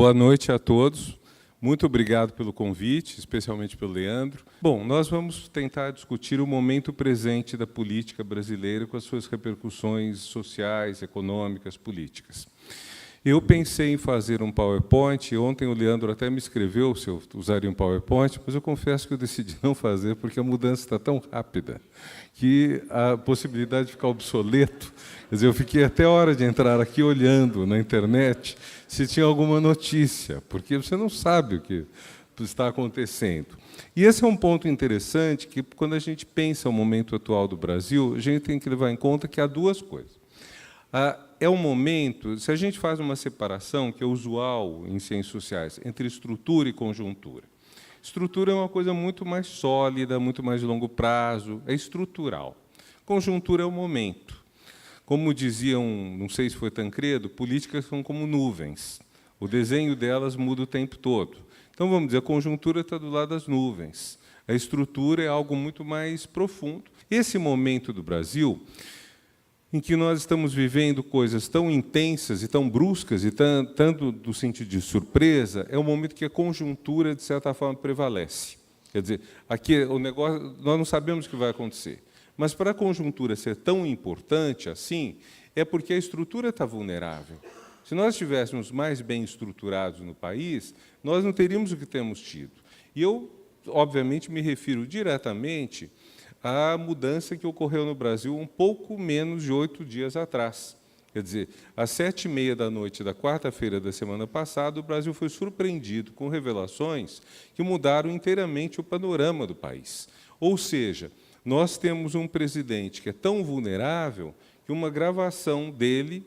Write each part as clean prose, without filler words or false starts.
Boa noite a todos. Muito obrigado pelo convite, especialmente pelo Leandro. Bom, nós vamos tentar discutir o momento presente da política brasileira com as suas repercussões sociais, econômicas, políticas. Eu pensei em fazer um PowerPoint, ontem o Leandro até me escreveu se eu usaria um PowerPoint, mas eu confesso que eu decidi não fazer, porque a mudança está tão rápida que a possibilidade de ficar obsoleto, quer dizer, eu fiquei até a hora de entrar aqui olhando na internet se tinha alguma notícia, porque você não sabe o que está acontecendo. E esse é um ponto interessante, que quando a gente pensa o momento atual do Brasil, a gente tem que levar em conta que há duas coisas. É um momento, se a gente faz uma separação, que é usual em ciências sociais, entre estrutura e conjuntura. Estrutura é uma coisa muito mais sólida, muito mais de longo prazo, é estrutural. Conjuntura é o momento. Como diziam, não sei se foi Tancredo, políticas são como nuvens. O desenho delas muda o tempo todo. Então, vamos dizer, a conjuntura está do lado das nuvens. A estrutura é algo muito mais profundo. Esse momento do Brasil, em que nós estamos vivendo coisas tão intensas e tão bruscas, e tanto do sentido de surpresa, é um momento que a conjuntura, de certa forma, prevalece. Quer dizer, aqui o negócio, nós não sabemos o que vai acontecer. Mas, para a conjuntura ser tão importante assim, é porque a estrutura está vulnerável. Se nós estivéssemos mais bem estruturados no país, nós não teríamos o que temos tido. E eu, obviamente, me refiro diretamente à mudança que ocorreu no Brasil um pouco menos de 8 dias atrás. Quer dizer, às 7h30 da noite da quarta-feira da semana passada, o Brasil foi surpreendido com revelações que mudaram inteiramente o panorama do país. Ou seja, nós temos um presidente que é tão vulnerável que uma gravação dele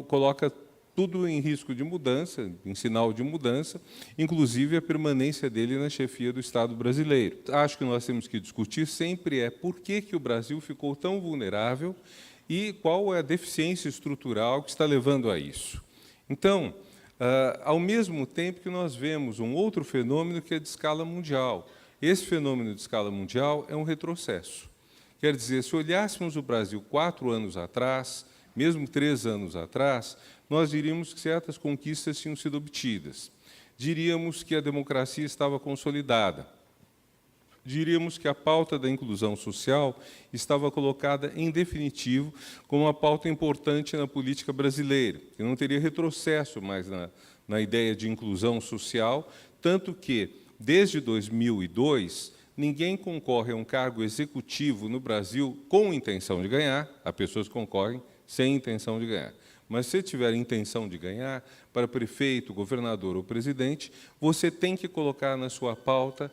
coloca tudo em risco de mudança, em sinal de mudança, inclusive a permanência dele na chefia do Estado brasileiro. Acho que nós temos que discutir sempre por que o Brasil ficou tão vulnerável e qual é a deficiência estrutural que está levando a isso. Então, ao mesmo tempo que nós vemos um outro fenômeno que é de escala mundial. Esse fenômeno de escala mundial é um retrocesso. Quer dizer, se olhássemos o Brasil 4 anos atrás, mesmo 3 anos atrás, nós diríamos que certas conquistas tinham sido obtidas. Diríamos que a democracia estava consolidada. Diríamos que a pauta da inclusão social estava colocada, em definitivo, como uma pauta importante na política brasileira, que não teria retrocesso mais na ideia de inclusão social, tanto que, desde 2002, ninguém concorre a um cargo executivo no Brasil com intenção de ganhar, há pessoas que concorrem sem intenção de ganhar. Mas, se tiver intenção de ganhar, para prefeito, governador ou presidente, você tem que colocar na sua pauta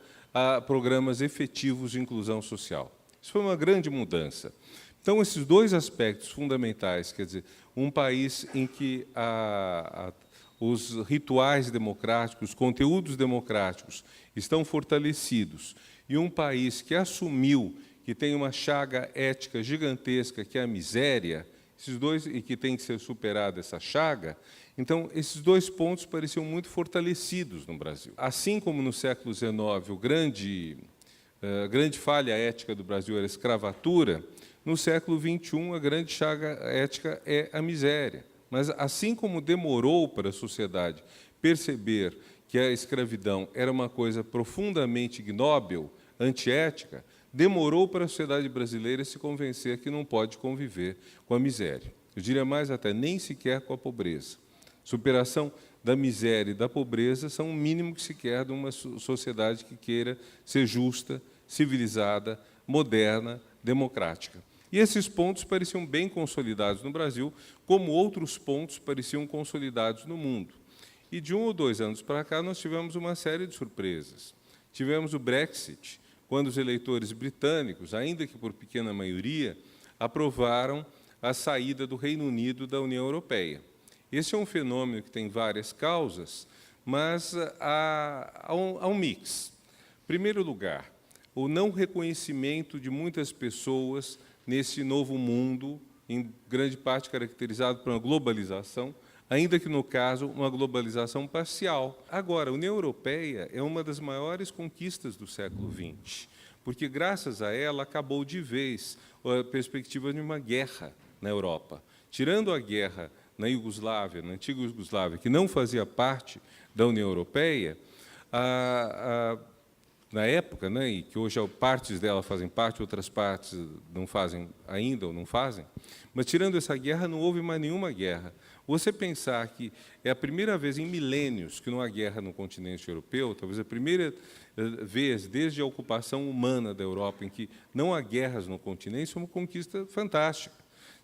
programas efetivos de inclusão social. Isso foi uma grande mudança. Então, esses dois aspectos fundamentais, quer dizer, um país em que os rituais democráticos, os conteúdos democráticos estão fortalecidos, e um país que assumiu que tem uma chaga ética gigantesca, que é a miséria, esses dois, e que tem que ser superada essa chaga, então, esses dois pontos pareciam muito fortalecidos no Brasil. Assim como no século XIX, a grande falha ética do Brasil era a escravatura, no século XXI, a grande chaga ética é a miséria. Mas, assim como demorou para a sociedade perceber que a escravidão era uma coisa profundamente ignóbil, antiética, demorou para a sociedade brasileira se convencer que não pode conviver com a miséria. Eu diria mais até, nem sequer com a pobreza. Superação da miséria e da pobreza são o mínimo que se quer de uma sociedade que queira ser justa, civilizada, moderna, democrática. E esses pontos pareciam bem consolidados no Brasil, como outros pontos pareciam consolidados no mundo. E de 1 ou 2 anos para cá, nós tivemos uma série de surpresas. Tivemos o Brexit, quando os eleitores britânicos, ainda que por pequena maioria, aprovaram a saída do Reino Unido da União Europeia. Esse é um fenômeno que tem várias causas, mas há um mix. Em primeiro lugar, o não reconhecimento de muitas pessoas nesse novo mundo, em grande parte caracterizado por uma globalização, ainda que, no caso, uma globalização parcial. Agora, a União Europeia é uma das maiores conquistas do século XX, porque, graças a ela, acabou de vez a perspectiva de uma guerra na Europa. Tirando a guerra na Iugoslávia, na antiga Iugoslávia, que não fazia parte da União Europeia, na época, né, e que hoje partes dela fazem parte, outras partes não fazem ainda ou não fazem, mas tirando essa guerra, não houve mais nenhuma guerra. Você pensar que é a primeira vez em milênios que não há guerra no continente europeu, talvez a primeira vez desde a ocupação humana da Europa em que não há guerras no continente, é uma conquista fantástica.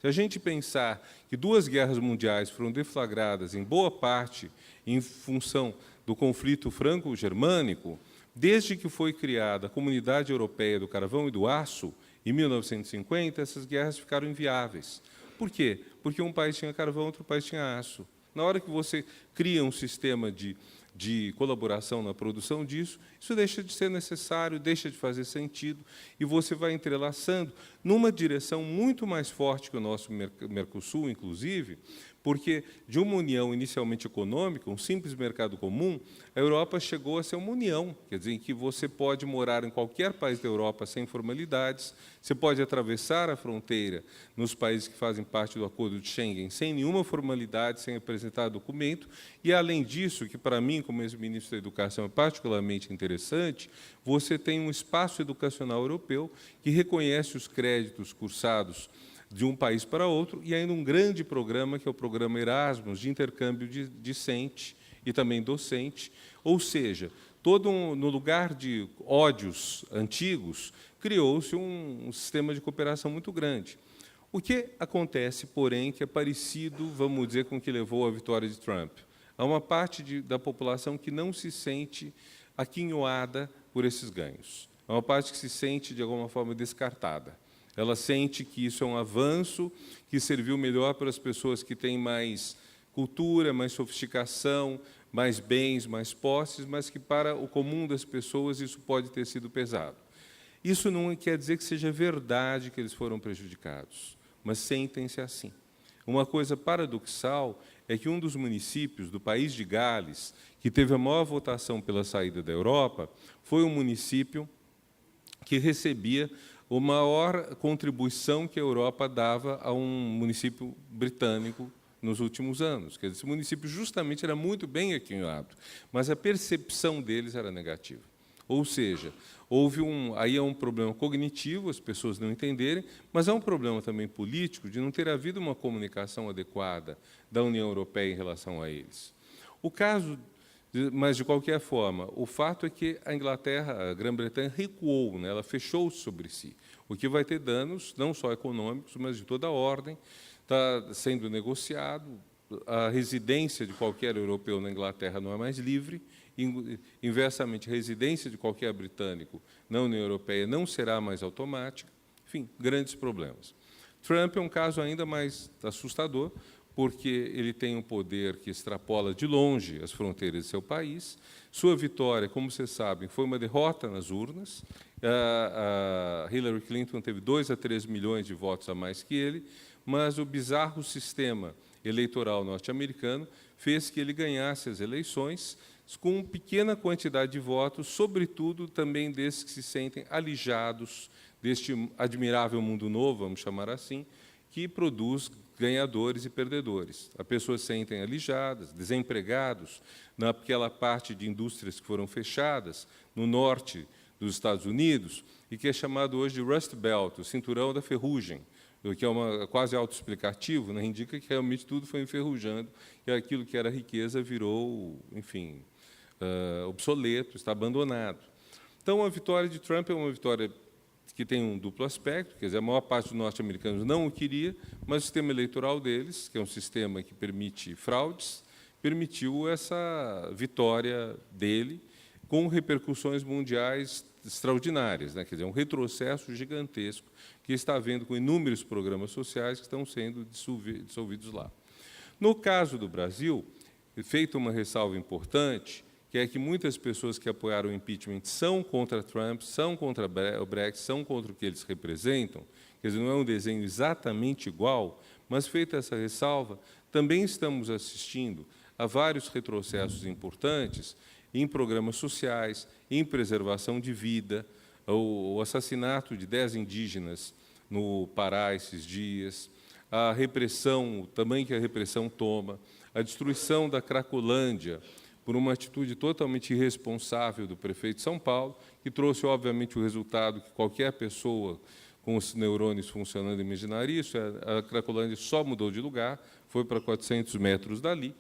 Se a gente pensar que 2 guerras mundiais foram deflagradas, em boa parte, em função do conflito franco-germânico, desde que foi criada a Comunidade Europeia do Carvão e do Aço, em 1950, essas guerras ficaram inviáveis. Por quê? Porque um país tinha carvão, outro país tinha aço. Na hora que você cria um sistema de colaboração na produção disso, isso deixa de ser necessário, deixa de fazer sentido, e você vai entrelaçando numa direção muito mais forte que o nosso Mercosul, inclusive, porque de uma união inicialmente econômica, um simples mercado comum, a Europa chegou a ser uma união, quer dizer, em que você pode morar em qualquer país da Europa sem formalidades, você pode atravessar a fronteira nos países que fazem parte do Acordo de Schengen sem nenhuma formalidade, sem apresentar documento, e, além disso, que para mim, como ex-ministro da Educação, é particularmente interessante, você tem um espaço educacional europeu que reconhece os créditos cursados de um país para outro, e ainda um grande programa, que é o programa Erasmus, de intercâmbio discente e também docente, ou seja, no lugar de ódios antigos, criou-se um sistema de cooperação muito grande. O que acontece, porém, que é parecido, vamos dizer, com o que levou à vitória de Trump? Há uma parte da população que não se sente aquinhoada por esses ganhos. Há uma parte que se sente, de alguma forma, descartada. Ela sente que isso é um avanço, que serviu melhor para as pessoas que têm mais cultura, mais sofisticação, mais bens, mais posses, mas que para o comum das pessoas isso pode ter sido pesado. Isso não quer dizer que seja verdade que eles foram prejudicados, mas sentem-se assim. Uma coisa paradoxal é que um dos municípios do país de Gales, que teve a maior votação pela saída da Europa, foi um município que recebia a maior contribuição que a Europa dava a um município britânico nos últimos anos. Quer dizer, esse município justamente era muito bem aquinhoado, mas a percepção deles era negativa. Ou seja, aí é um problema cognitivo, as pessoas não entenderem, mas é um problema também político de não ter havido uma comunicação adequada da União Europeia em relação a eles. O caso, mas, de qualquer forma, o fato é que a Inglaterra, a Grã-Bretanha, recuou, né? Ela fechou-se sobre si, o que vai ter danos não só econômicos, mas de toda a ordem. Está sendo negociado, a residência de qualquer europeu na Inglaterra não é mais livre, inversamente, a residência de qualquer britânico na União Europeia não será mais automática, enfim, grandes problemas. Trump é um caso ainda mais assustador, porque ele tem um poder que extrapola de longe as fronteiras de seu país. Sua vitória, como vocês sabem, foi uma derrota nas urnas. A Hillary Clinton teve 2 a 3 milhões de votos a mais que ele, mas o bizarro sistema eleitoral norte-americano fez que ele ganhasse as eleições com pequena quantidade de votos, sobretudo também desses que se sentem alijados deste admirável mundo novo, vamos chamar assim, que produz ganhadores e perdedores. As pessoas se sentem alijadas, desempregados, naquela parte de indústrias que foram fechadas, no norte dos Estados Unidos, e que é chamado hoje de Rust Belt, o cinturão da ferrugem, que é quase autoexplicativo, né? Indica que realmente tudo foi enferrujando, e aquilo que era riqueza virou, enfim, obsoleto, está abandonado. Então, a vitória de Trump é uma vitória que tem um duplo aspecto, quer dizer, a maior parte dos norte-americanos não o queria, mas o sistema eleitoral deles, que é um sistema que permite fraudes, permitiu essa vitória dele, com repercussões mundiais extraordinárias, né? Quer dizer, um retrocesso gigantesco que está havendo com inúmeros programas sociais que estão sendo dissolvidos lá. No caso do Brasil, feita uma ressalva importante, que é que muitas pessoas que apoiaram o impeachment são contra Trump, são contra o Brexit, são contra o que eles representam, quer dizer, não é um desenho exatamente igual, mas, feita essa ressalva, também estamos assistindo a vários retrocessos importantes em programas sociais, em preservação de vida, o assassinato de 10 indígenas no Pará esses dias, a repressão, o tamanho que a repressão toma, a destruição da Cracolândia, por uma atitude totalmente irresponsável do prefeito de São Paulo, que trouxe, obviamente, o resultado que qualquer pessoa com os neurônios funcionando imaginaria isso. A Cracolândia só mudou de lugar, foi para 400 metros dali,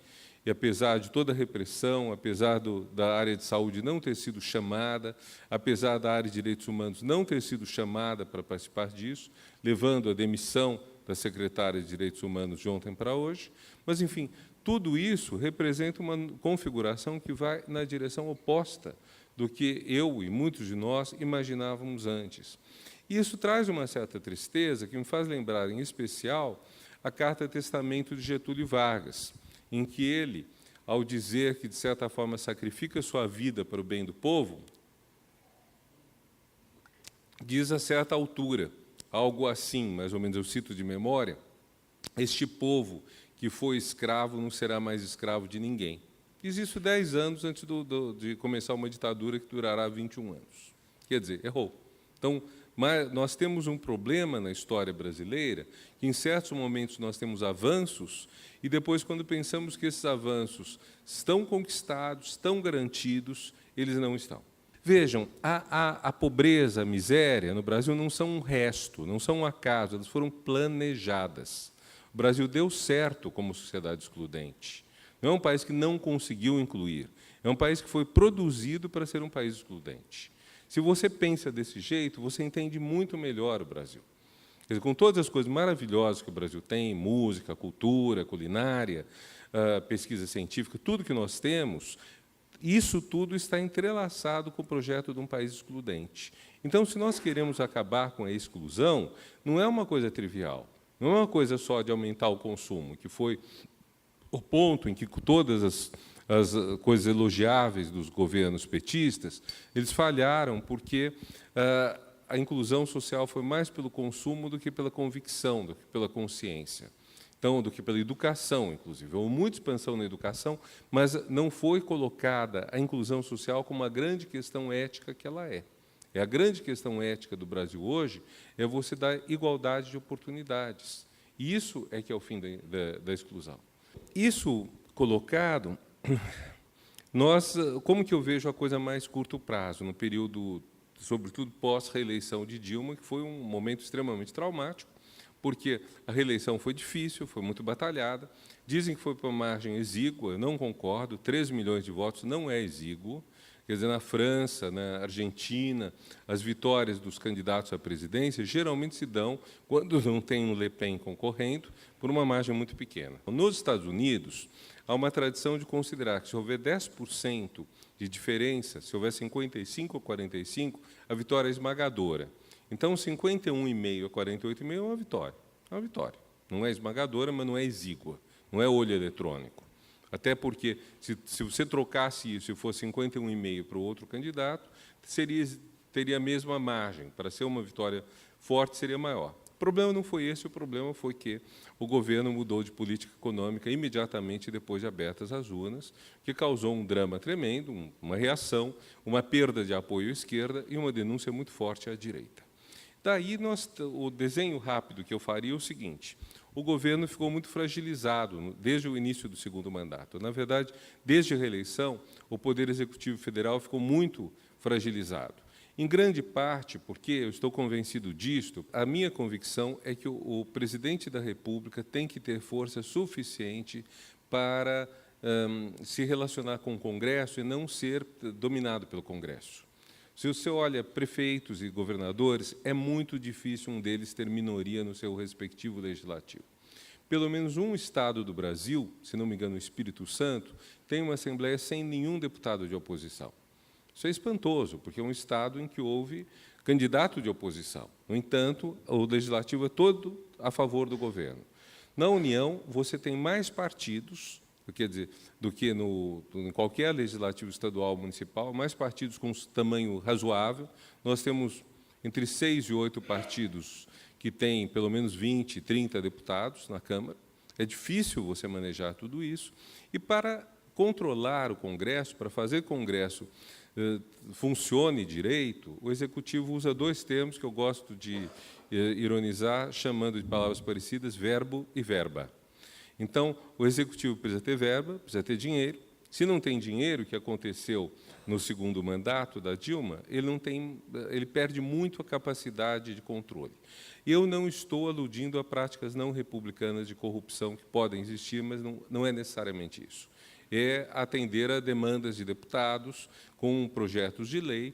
e apesar de toda a repressão, apesar da área de saúde não ter sido chamada, apesar da área de direitos humanos não ter sido chamada para participar disso, levando à demissão da secretária de Direitos Humanos de ontem para hoje, mas, enfim, tudo isso representa uma configuração que vai na direção oposta do que eu e muitos de nós imaginávamos antes. E isso traz uma certa tristeza, que me faz lembrar, em especial, a Carta-Testamento de Getúlio Vargas, em que ele, ao dizer que, de certa forma, sacrifica sua vida para o bem do povo, diz a certa altura, algo assim, mais ou menos eu cito de memória, este povo que foi escravo não será mais escravo de ninguém. Diz isso 10 anos antes de começar uma ditadura que durará 21 anos. Quer dizer, errou. Então, mas nós temos um problema na história brasileira, que em certos momentos nós temos avanços, e depois, quando pensamos que esses avanços estão conquistados, estão garantidos, eles não estão. Vejam, a pobreza, a miséria no Brasil não são um resto, não são um acaso, elas foram planejadas. O Brasil deu certo como sociedade excludente. Não é um país que não conseguiu incluir, é um país que foi produzido para ser um país excludente. Se você pensa desse jeito, você entende muito melhor o Brasil. Quer dizer, com todas as coisas maravilhosas que o Brasil tem, música, cultura, culinária, pesquisa científica, tudo que nós temos, isso tudo está entrelaçado com o projeto de um país excludente. Então, se nós queremos acabar com a exclusão, não é uma coisa trivial, não é uma coisa só de aumentar o consumo, que foi o ponto em que todas as coisas elogiáveis dos governos petistas, eles falharam porque a inclusão social foi mais pelo consumo do que pela convicção, do que pela consciência. Então, do que pela educação, inclusive. Houve muita expansão na educação, mas não foi colocada a inclusão social como uma grande questão ética que ela é. A grande questão ética do Brasil hoje é você dar igualdade de oportunidades. E isso é que é o fim da exclusão. Isso colocado, como que eu vejo a coisa mais curto prazo, no período, sobretudo pós-reeleição de Dilma, que foi um momento extremamente traumático, porque a reeleição foi difícil, foi muito batalhada. Dizem que foi por uma margem exígua, eu não concordo, 3 milhões de votos não é exíguo. Quer dizer, na França, na Argentina, as vitórias dos candidatos à presidência geralmente se dão, quando não tem um Le Pen concorrendo, por uma margem muito pequena. Nos Estados Unidos, há uma tradição de considerar que, se houver 10% de diferença, se houver 55 ou 45, a vitória é esmagadora. Então, 51,5 a 48,5 é uma vitória. É uma vitória. Não é esmagadora, mas não é exígua. Não é olho eletrônico. Até porque, se você trocasse isso e fosse 51,5 para o outro candidato, teria a mesma margem. Para ser uma vitória forte, seria maior. O problema não foi esse, o problema foi que o governo mudou de política econômica imediatamente depois de abertas as urnas, que causou um drama tremendo, uma reação, uma perda de apoio à esquerda e uma denúncia muito forte à direita. Daí, o desenho rápido que eu faria é o seguinte: o governo ficou muito fragilizado desde o início do segundo mandato. Na verdade, desde a reeleição, o Poder Executivo Federal ficou muito fragilizado. Em grande parte, porque eu estou convencido disto, a minha convicção é que o presidente da República tem que ter força suficiente para se relacionar com o Congresso e não ser dominado pelo Congresso. Se você olha prefeitos e governadores, é muito difícil um deles ter minoria no seu respectivo legislativo. Pelo menos um estado do Brasil, se não me engano, o Espírito Santo, tem uma Assembleia sem nenhum deputado de oposição. Isso é espantoso, porque é um estado em que houve candidato de oposição. No entanto, o legislativo é todo a favor do governo. Na União, você tem mais partidos, quer dizer, do que em qualquer legislativo estadual ou municipal, mais partidos com tamanho razoável. Nós temos entre 6 e 8 partidos que têm pelo menos 20, 30 deputados na Câmara. É difícil você manejar tudo isso. E para controlar o Congresso, para fazer que o Congresso funcione direito, o Executivo usa 2 termos que eu gosto de ironizar, chamando de palavras parecidas verbo e verba. Então, o Executivo precisa ter verba, precisa ter dinheiro. Se não tem dinheiro, o que aconteceu no segundo mandato da Dilma, ele perde muito a capacidade de controle. Eu não estou aludindo a práticas não republicanas de corrupção que podem existir, mas não é necessariamente isso. É atender a demandas de deputados com projetos de lei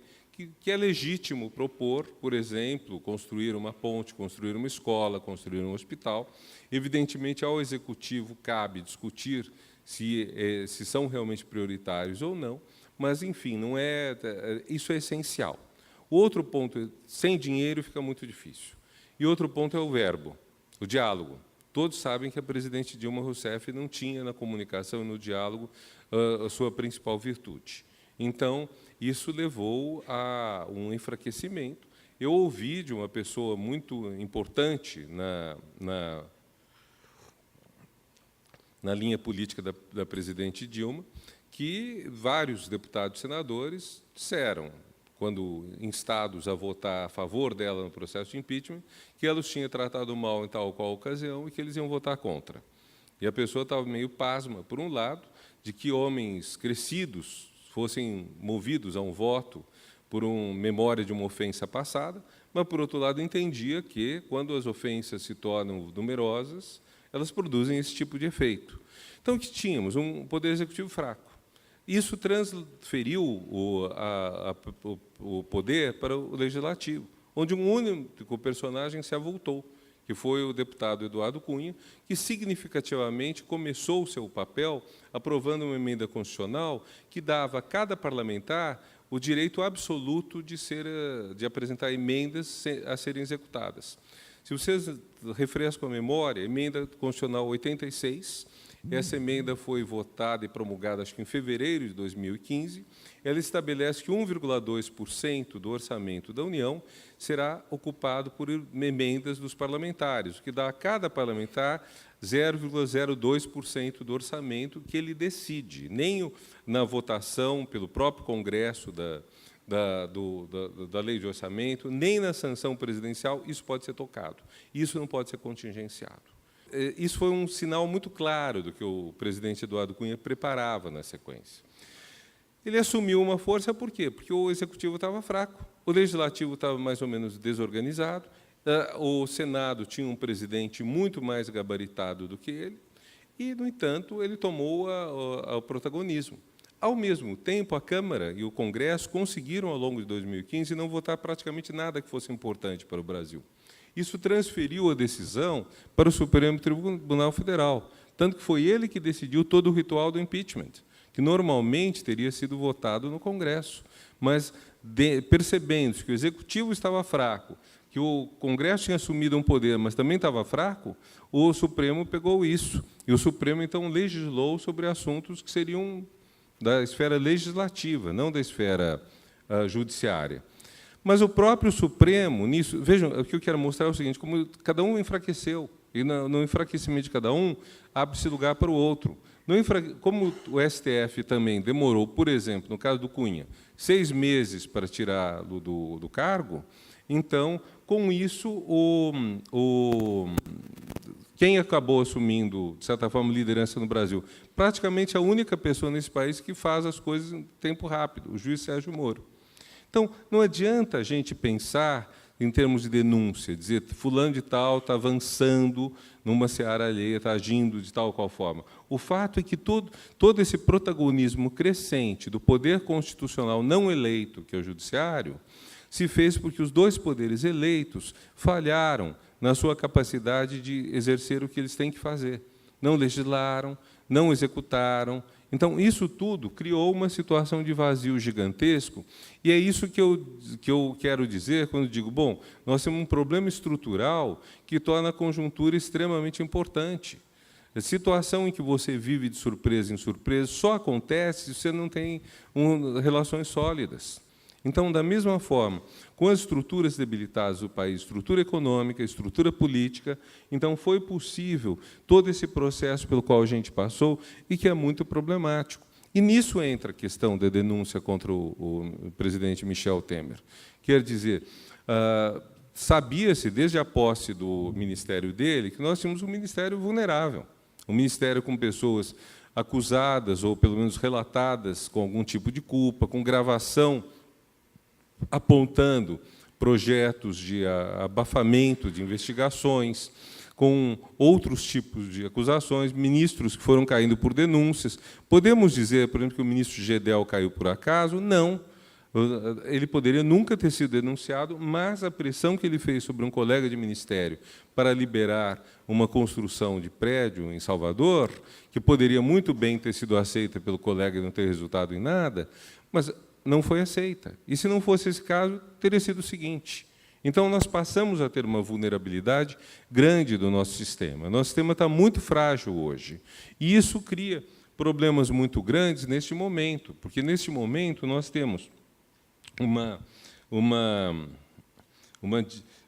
que é legítimo propor, por exemplo, construir uma ponte, construir uma escola, construir um hospital. Evidentemente, ao Executivo cabe discutir se são realmente prioritários ou não, mas, enfim, isso é essencial. O outro ponto, sem dinheiro fica muito difícil. E outro ponto é o verbo, o diálogo. Todos sabem que a presidente Dilma Rousseff não tinha na comunicação e no diálogo a sua principal virtude. Então, isso levou a um enfraquecimento. Eu ouvi de uma pessoa muito importante na linha política da presidente Dilma, que vários deputados e senadores disseram, quando instados a votar a favor dela no processo de impeachment, que ela os tinha tratado mal em tal ou qual ocasião e que eles iam votar contra. E a pessoa estava meio pasma, por um lado, de que homens crescidos fossem movidos a um voto por memória de uma ofensa passada, mas, por outro lado, entendia que, quando as ofensas se tornam numerosas, elas produzem esse tipo de efeito. Então, o que tínhamos? Um poder executivo fraco. Isso transferiu o poder para o legislativo, onde um único personagem se avultou, que foi o deputado Eduardo Cunha, que significativamente começou o seu papel aprovando uma emenda constitucional que dava a cada parlamentar o direito absoluto de apresentar emendas a serem executadas. Se vocês refrescam a memória, emenda constitucional 86, essa emenda foi votada e promulgada, acho que em fevereiro de 2015. Ela estabelece que 1,2% do orçamento da União será ocupado por emendas dos parlamentares, o que dá a cada parlamentar 0,02% do orçamento que ele decide. Nem na votação pelo próprio Congresso da lei de orçamento, nem na sanção presidencial, isso pode ser tocado. Isso não pode ser contingenciado. Isso foi um sinal muito claro do que o presidente Eduardo Cunha preparava na sequência. Ele assumiu uma força por quê? Porque o Executivo estava fraco, o Legislativo estava mais ou menos desorganizado, o Senado tinha um presidente muito mais gabaritado do que ele, e, no entanto, ele tomou o protagonismo. Ao mesmo tempo, a Câmara e o Congresso conseguiram, ao longo de 2015, não votar praticamente nada que fosse importante para o Brasil. Isso transferiu a decisão para o Supremo Tribunal Federal, tanto que foi ele que decidiu todo o ritual do impeachment, que normalmente teria sido votado no Congresso. Mas, percebendo que o Executivo estava fraco, que o Congresso tinha assumido um poder, mas também estava fraco, o Supremo pegou isso. E o Supremo, então, legislou sobre assuntos que seriam da esfera legislativa, não da esfera judiciária. Mas o próprio Supremo, nisso, vejam, o que eu quero mostrar é o seguinte, como cada um enfraqueceu, e no enfraquecimento de cada um, abre-se lugar para o outro. Como o STF também demorou, por exemplo, no caso do Cunha, 6 meses para tirá-lo do cargo, então, com isso, quem acabou assumindo, de certa forma, liderança no Brasil? Praticamente a única pessoa nesse país que faz as coisas em tempo rápido, o juiz Sérgio Moro. Então, não adianta a gente pensar em termos de denúncia, dizer fulano de tal está avançando numa seara alheia, está agindo de tal ou qual forma. O fato é que todo esse protagonismo crescente do poder constitucional não eleito, que é o judiciário, se fez porque os dois poderes eleitos falharam na sua capacidade de exercer o que eles têm que fazer. Não legislaram, não executaram. Então, isso tudo criou uma situação de vazio gigantesco, e é isso que eu quero dizer quando digo, bom, nós temos um problema estrutural que torna a conjuntura extremamente importante. A situação em que você vive de surpresa em surpresa só acontece se você não tem relações sólidas. Então, da mesma forma, com as estruturas debilitadas do país, estrutura econômica, estrutura política, então foi possível todo esse processo pelo qual a gente passou e que é muito problemático. E nisso entra a questão da denúncia contra o presidente Michel Temer. Quer dizer, sabia-se, desde a posse do ministério dele, que nós tínhamos um ministério vulnerável, um ministério com pessoas acusadas, ou pelo menos relatadas, com algum tipo de culpa, com gravação apontando projetos de abafamento de investigações, com outros tipos de acusações, ministros que foram caindo por denúncias. Podemos dizer, por exemplo, que o ministro Gedel caiu por acaso? Não. Ele poderia nunca ter sido denunciado, mas a pressão que ele fez sobre um colega de ministério para liberar uma construção de prédio em Salvador, que poderia muito bem ter sido aceita pelo colega e não ter resultado em nada, mas não foi aceita. E, se não fosse esse caso, teria sido o seguinte. Então, nós passamos a ter uma vulnerabilidade grande do nosso sistema. Nosso sistema está muito frágil hoje. E isso cria problemas muito grandes neste momento, porque, neste momento, nós temos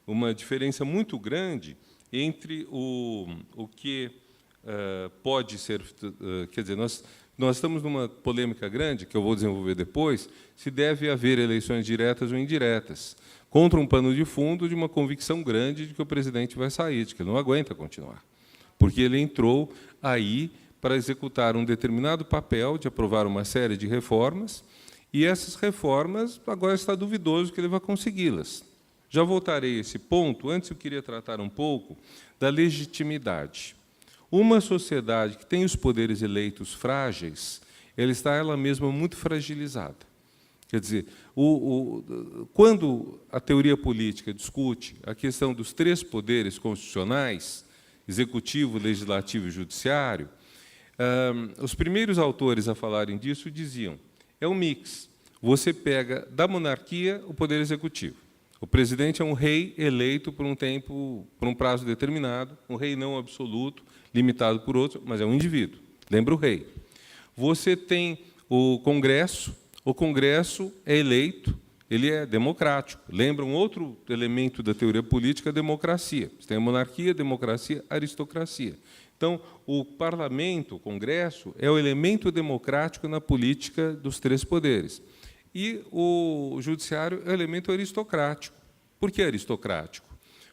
uma diferença muito grande entre o que pode ser... quer dizer, nós estamos numa polêmica grande, que eu vou desenvolver depois, se deve haver eleições diretas ou indiretas, contra um pano de fundo de uma convicção grande de que o presidente vai sair, de que ele não aguenta continuar, porque ele entrou aí para executar um determinado papel de aprovar uma série de reformas, e essas reformas, agora está duvidoso que ele vai consegui-las. Já voltarei a esse ponto. Antes, eu queria tratar um pouco da legitimidade. Uma sociedade que tem os poderes eleitos frágeis, ela está ela mesma muito fragilizada. Quer dizer, quando a teoria política discute a questão dos 3 poderes constitucionais, executivo, legislativo e judiciário, os primeiros autores a falarem disso diziam: é um mix. Você pega da monarquia o poder executivo. O presidente é um rei eleito por um tempo, por um prazo determinado, um rei não absoluto, limitado por outro, mas é um indivíduo. Lembra o rei. Você tem o Congresso é eleito, ele é democrático. Lembra um outro elemento da teoria política, a democracia. Você tem a monarquia, democracia, aristocracia. Então, o parlamento, o Congresso, é o elemento democrático na política dos 3 poderes. E o judiciário é o elemento aristocrático. Por que aristocrático?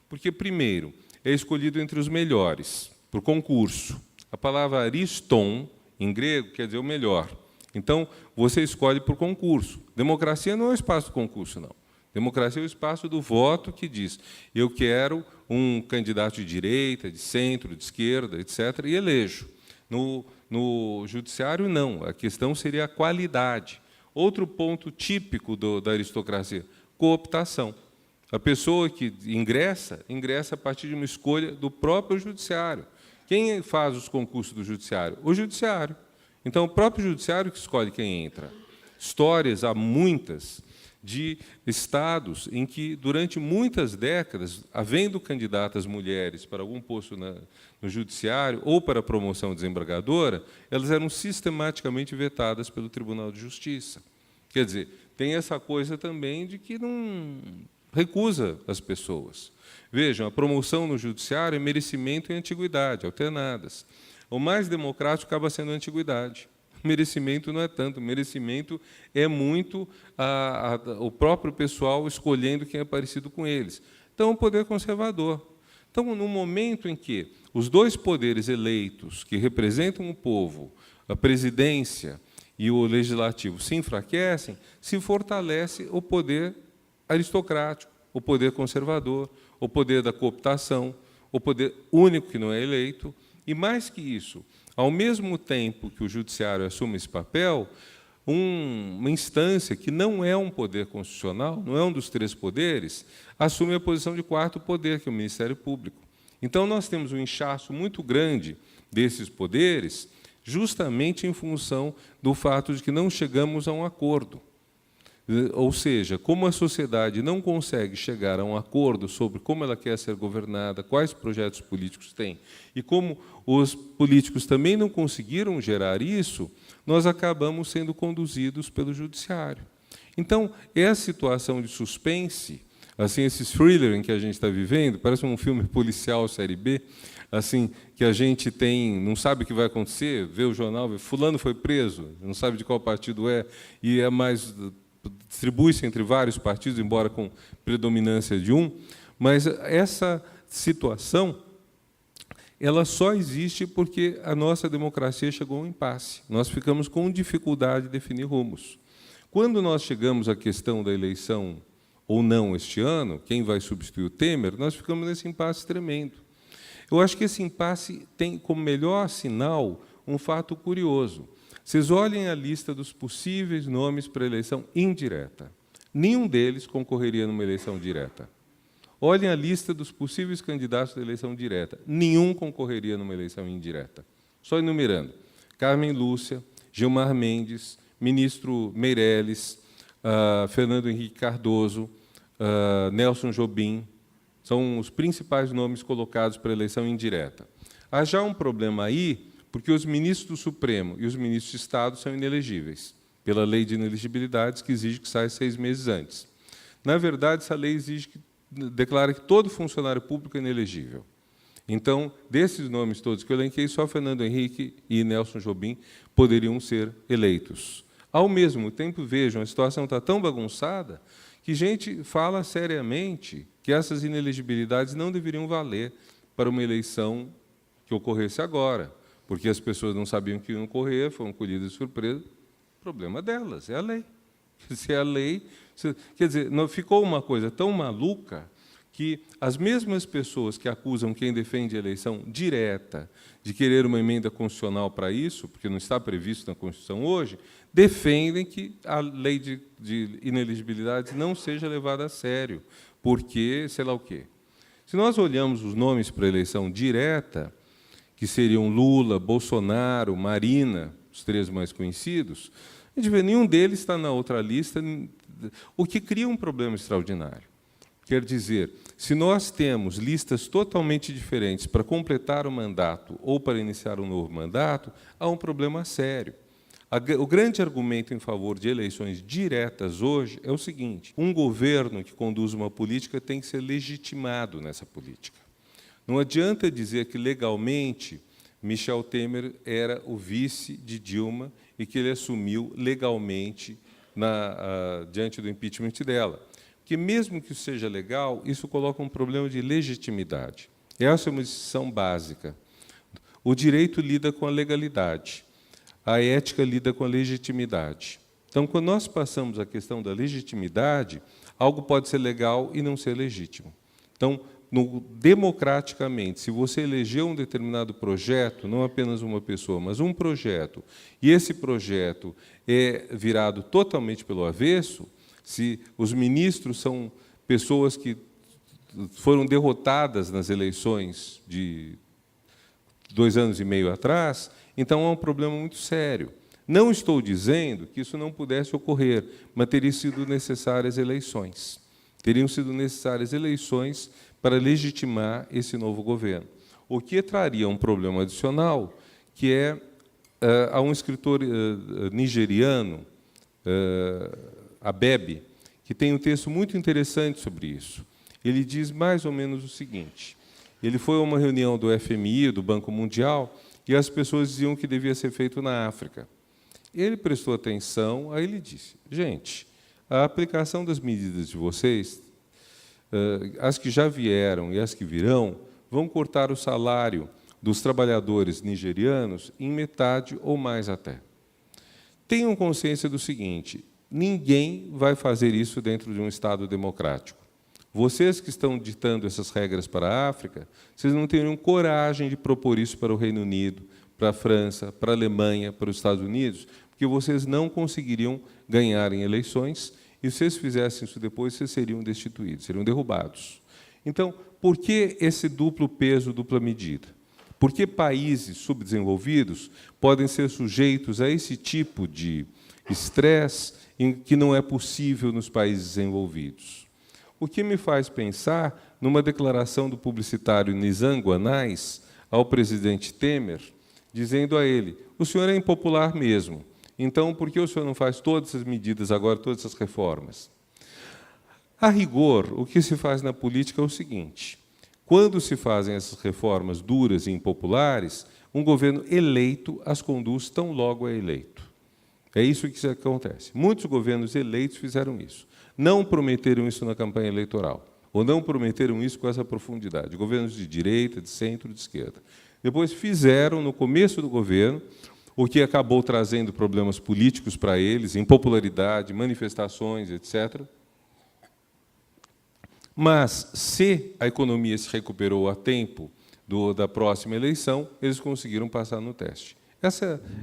Porque, primeiro, é escolhido entre os melhores, por concurso. A palavra ariston, em grego, quer dizer o melhor. Então, você escolhe por concurso. Democracia não é o espaço do concurso, não. Democracia é o espaço do voto que diz: eu quero um candidato de direita, de centro, de esquerda, etc., e elejo. No judiciário, não. A questão seria a qualidade. Outro ponto típico da aristocracia: cooptação. A pessoa que ingressa a partir de uma escolha do próprio judiciário. Quem faz os concursos do judiciário? O judiciário. Então, o próprio judiciário que escolhe quem entra. Histórias, há muitas, de estados em que, durante muitas décadas, havendo candidatas mulheres para algum posto no judiciário ou para promoção desembargadora, elas eram sistematicamente vetadas pelo Tribunal de Justiça. Quer dizer, tem essa coisa também de que não recusa as pessoas. Vejam, a promoção no judiciário é merecimento e antiguidade, alternadas. O mais democrático acaba sendo a antiguidade. Merecimento não é tanto. Merecimento é muito o próprio pessoal escolhendo quem é parecido com eles. Então, o poder conservador. Então, no momento em que os 2 poderes eleitos, que representam o povo, a presidência e o legislativo, se enfraquecem, se fortalece o poder aristocrático, o poder conservador, o poder da cooptação, o poder único que não é eleito. E, mais que isso, ao mesmo tempo que o judiciário assume esse papel, uma instância que não é um poder constitucional, não é um dos 3 poderes, assume a posição de 4º poder, que é o Ministério Público. Então, nós temos um inchaço muito grande desses poderes, justamente em função do fato de que não chegamos a um acordo. Ou seja, como a sociedade não consegue chegar a um acordo sobre como ela quer ser governada, quais projetos políticos tem, e como os políticos também não conseguiram gerar isso, nós acabamos sendo conduzidos pelo judiciário. Então, essa situação de suspense, assim, esse thriller em que a gente está vivendo, parece um filme policial série B, assim, que a gente não sabe o que vai acontecer, vê o jornal, vê, fulano foi preso, não sabe de qual partido é, e distribui-se entre vários partidos, embora com predominância de um, Mas essa situação, ela só existe porque a nossa democracia chegou a um impasse. Nós ficamos com dificuldade de definir rumos. Quando nós chegamos à questão da eleição ou não este ano, quem vai substituir o Temer, nós ficamos nesse impasse tremendo. Eu acho que esse impasse tem como melhor sinal um fato curioso. Vocês olhem a lista dos possíveis nomes para a eleição indireta. Nenhum deles concorreria numa eleição direta. Olhem a lista dos possíveis candidatos da eleição direta. Nenhum concorreria numa eleição indireta. Só enumerando. Carmen Lúcia, Gilmar Mendes, ministro Meirelles, Fernando Henrique Cardoso, Nelson Jobim, são os principais nomes colocados para a eleição indireta. Há já um problema aí, porque os ministros do Supremo e os ministros de Estado são inelegíveis, pela lei de inelegibilidades, que exige que saia 6 meses antes. Na verdade, essa lei declara que todo funcionário público é inelegível. Então, desses nomes todos que eu elenquei, só Fernando Henrique e Nelson Jobim poderiam ser eleitos. Ao mesmo tempo, vejam, a situação está tão bagunçada que gente fala seriamente que essas inelegibilidades não deveriam valer para uma eleição que ocorresse agora, porque as pessoas não sabiam que iam ocorrer, foram colhidas de surpresa. O problema delas, é a lei. Se é a lei... Quer dizer, não ficou uma coisa tão maluca que as mesmas pessoas que acusam quem defende a eleição direta de querer uma emenda constitucional para isso, porque não está previsto na Constituição hoje, defendem que a lei de inelegibilidade não seja levada a sério, porque sei lá o quê. Se nós olhamos os nomes para a eleição direta, que seriam Lula, Bolsonaro, Marina, os 3 mais conhecidos, a gente vê nenhum deles está na outra lista, o que cria um problema extraordinário. Quer dizer, se nós temos listas totalmente diferentes para completar o mandato ou para iniciar um novo mandato, há um problema sério. O grande argumento em favor de eleições diretas hoje é o seguinte: um governo que conduz uma política tem que ser legitimado nessa política. Não adianta dizer que, legalmente, Michel Temer era o vice de Dilma e que ele assumiu legalmente diante do impeachment dela. Porque, mesmo que isso seja legal, isso coloca um problema de legitimidade. Essa é uma distinção básica. O direito lida com a legalidade, a ética lida com a legitimidade. Então, quando nós passamos a questão da legitimidade, algo pode ser legal e não ser legítimo. Então, democraticamente, se você elegeu um determinado projeto, não apenas uma pessoa, mas um projeto, e esse projeto é virado totalmente pelo avesso, se os ministros são pessoas que foram derrotadas nas eleições de 2 anos e meio atrás, então há um problema muito sério. Não estou dizendo que isso não pudesse ocorrer, mas teriam sido necessárias eleições. Teriam sido necessárias eleições para legitimar esse novo governo. O que traria um problema adicional, que é há um escritor nigeriano, Abebe, que tem um texto muito interessante sobre isso. Ele diz mais ou menos o seguinte: ele foi a uma reunião do FMI, do Banco Mundial, e as pessoas diziam que devia ser feito na África. Ele prestou atenção, aí ele disse: gente, a aplicação das medidas de vocês, as que já vieram e as que virão, vão cortar o salário dos trabalhadores nigerianos em metade ou mais até. Tenham consciência do seguinte: ninguém vai fazer isso dentro de um Estado democrático. Vocês que estão ditando essas regras para a África, vocês não teriam coragem de propor isso para o Reino Unido, para a França, para a Alemanha, para os Estados Unidos, porque vocês não conseguiriam ganhar em eleições, e se vocês fizessem isso depois, vocês seriam destituídos, seriam derrubados. Então, por que esse duplo peso, dupla medida? Por que países subdesenvolvidos podem ser sujeitos a esse tipo de estresse que não é possível nos países desenvolvidos? O que me faz pensar numa declaração do publicitário Nizam Guanais ao presidente Temer, dizendo a ele: o senhor é impopular mesmo, então por que o senhor não faz todas essas medidas agora, todas essas reformas? A rigor, o que se faz na política é o seguinte: quando se fazem essas reformas duras e impopulares, um governo eleito as conduz tão logo é eleito. É isso que acontece. Muitos governos eleitos fizeram isso. Não prometeram isso na campanha eleitoral. ou não prometeram isso com essa profundidade. Governos de direita, de centro, de esquerda. Depois fizeram, no começo do governo, o que acabou trazendo problemas políticos para eles, impopularidade, manifestações, etc. Mas, se a economia se recuperou a tempo da próxima eleição, eles conseguiram passar no teste.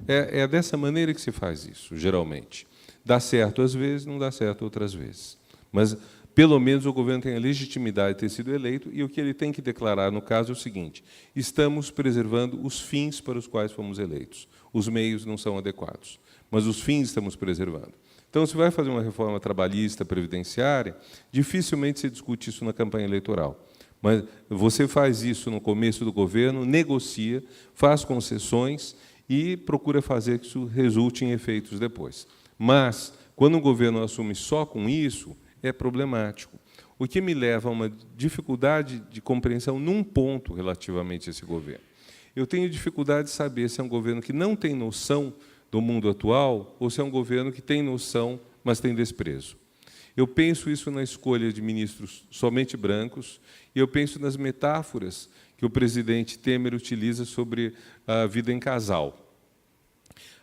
É dessa maneira que se faz isso, geralmente. Dá certo às vezes, não dá certo outras vezes. Mas, pelo menos, o governo tem a legitimidade de ter sido eleito, e o que ele tem que declarar, no caso, é o seguinte: estamos preservando os fins para os quais fomos eleitos. Os meios não são adequados, mas os fins estamos preservando. Então, se vai fazer uma reforma trabalhista, previdenciária, dificilmente se discute isso na campanha eleitoral. Mas você faz isso no começo do governo, negocia, faz concessões e procura fazer que isso resulte em efeitos depois. Mas, quando o governo assume só com isso, é problemático. O que me leva a uma dificuldade de compreensão num ponto relativamente a esse governo. Eu tenho dificuldade de saber se é um governo que não tem noção do mundo atual ou se é um governo que tem noção, mas tem desprezo. Eu penso isso na escolha de ministros somente brancos, e eu penso nas metáforas que o presidente Temer utiliza sobre a vida em casal.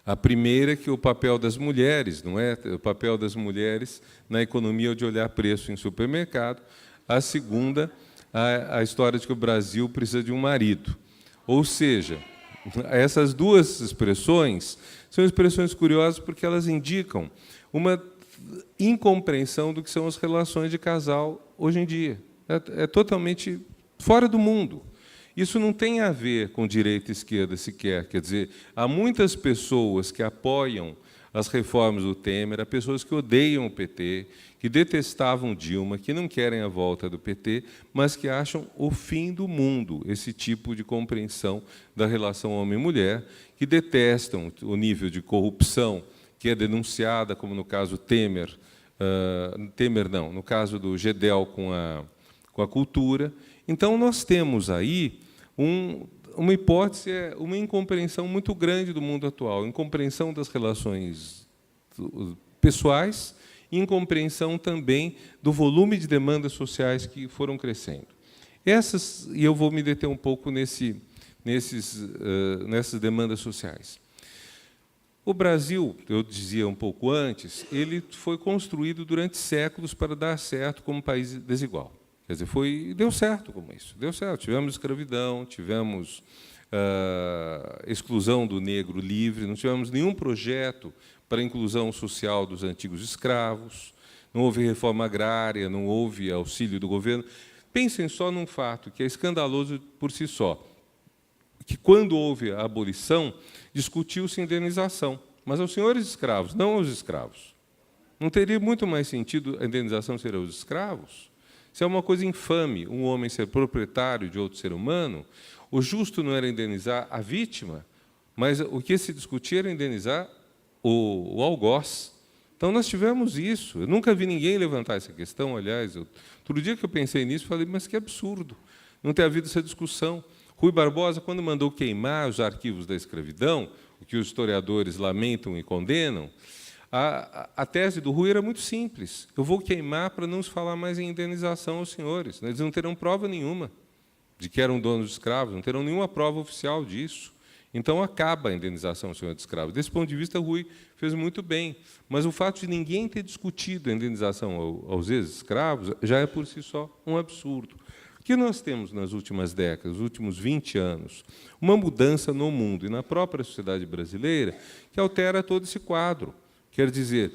A primeira é que o papel das mulheres, não é? O papel das mulheres na economia é de olhar preço em supermercado. A segunda, a história de que o Brasil precisa de um marido. Ou seja, essas duas expressões são expressões curiosas porque elas indicam uma incompreensão do que são as relações de casal hoje em dia. É totalmente fora do mundo. Isso não tem a ver com direita e esquerda sequer. Quer dizer, há muitas pessoas que apoiam as reformas do Temer, há pessoas que odeiam o PT, que detestavam Dilma, que não querem a volta do PT, mas que acham o fim do mundo esse tipo de compreensão da relação homem-mulher, que detestam o nível de corrupção que é denunciada, como no caso Temer, no caso do Gedel com a cultura. Então, nós temos aí uma hipótese, uma incompreensão muito grande do mundo atual, incompreensão das relações pessoais, incompreensão também do volume de demandas sociais que foram crescendo. E eu vou me deter um pouco nessas demandas sociais. O Brasil, eu dizia um pouco antes, ele foi construído durante séculos para dar certo como país desigual. Quer dizer, deu certo como isso. Deu certo. Tivemos escravidão, tivemos exclusão do negro livre, não tivemos nenhum projeto para a inclusão social dos antigos escravos, não houve reforma agrária, não houve auxílio do governo. Pensem só num fato que é escandaloso por si só, que, quando houve a abolição, discutiu-se indenização, mas aos senhores escravos, não aos escravos. Não teria muito mais sentido a indenização ser aos escravos? Se é uma coisa infame um homem ser proprietário de outro ser humano, o justo não era indenizar a vítima, mas o que se discutia era indenizar o algoz. Então, nós tivemos isso. Eu nunca vi ninguém levantar essa questão, aliás. Todo dia que eu pensei nisso, falei, mas que absurdo não ter havido essa discussão. Rui Barbosa, quando mandou queimar os arquivos da escravidão, o que os historiadores lamentam e condenam, a tese do Rui era muito simples. Eu vou queimar para não se falar mais em indenização aos senhores. Eles não terão prova nenhuma de que eram donos de escravos, não terão nenhuma prova oficial disso. Então, acaba a indenização aos senhores de escravos. Desse ponto de vista, Rui fez muito bem. Mas o fato de ninguém ter discutido a indenização aos ex-escravos já é, por si só, um absurdo. O que nós temos nas últimas décadas, nos últimos 20 anos? Uma mudança no mundo e na própria sociedade brasileira que altera todo esse quadro. Quer dizer,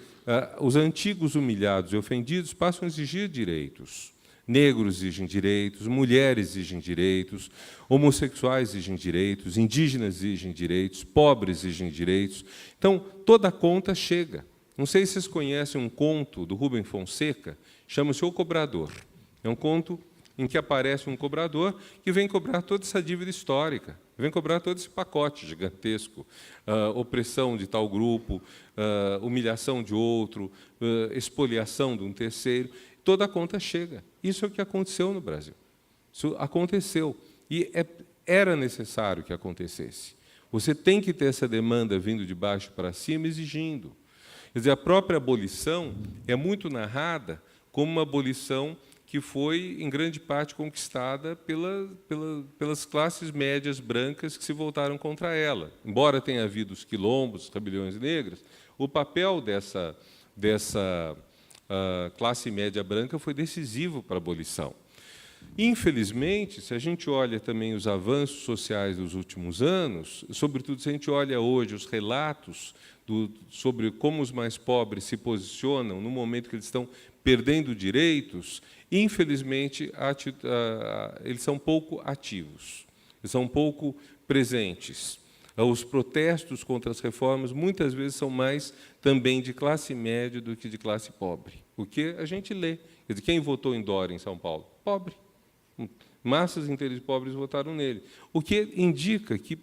os antigos humilhados e ofendidos passam a exigir direitos. Negros exigem direitos, mulheres exigem direitos, homossexuais exigem direitos, indígenas exigem direitos, pobres exigem direitos. Então, toda a conta chega. Não sei se vocês conhecem um conto do Rubem Fonseca, chama-se O Cobrador. É um conto em que aparece um cobrador que vem cobrar toda essa dívida histórica, vem cobrar todo esse pacote gigantesco, opressão de tal grupo, humilhação de outro, expoliação de um terceiro. Toda a conta chega. Isso é o que aconteceu no Brasil. Isso aconteceu. E era necessário que acontecesse. Você tem que ter essa demanda vindo de baixo para cima, exigindo. Quer dizer, a própria abolição é muito narrada como uma abolição que foi, em grande parte, conquistada pelas classes médias brancas que se voltaram contra ela. Embora tenha havido os quilombos, rebeliões negras, o papel dessa classe média branca foi decisivo para a abolição. Infelizmente, se a gente olha também os avanços sociais dos últimos anos, sobretudo se a gente olha hoje os relatos sobre como os mais pobres se posicionam no momento que eles estão perdendo direitos, infelizmente, eles são pouco ativos, eles são pouco presentes. Os protestos contra as reformas, muitas vezes, são mais também de classe média do que de classe pobre. O que a gente lê. Quer dizer, quem votou em Dória, em São Paulo? Pobre. Massas inteiras de pobres votaram nele. O que indica que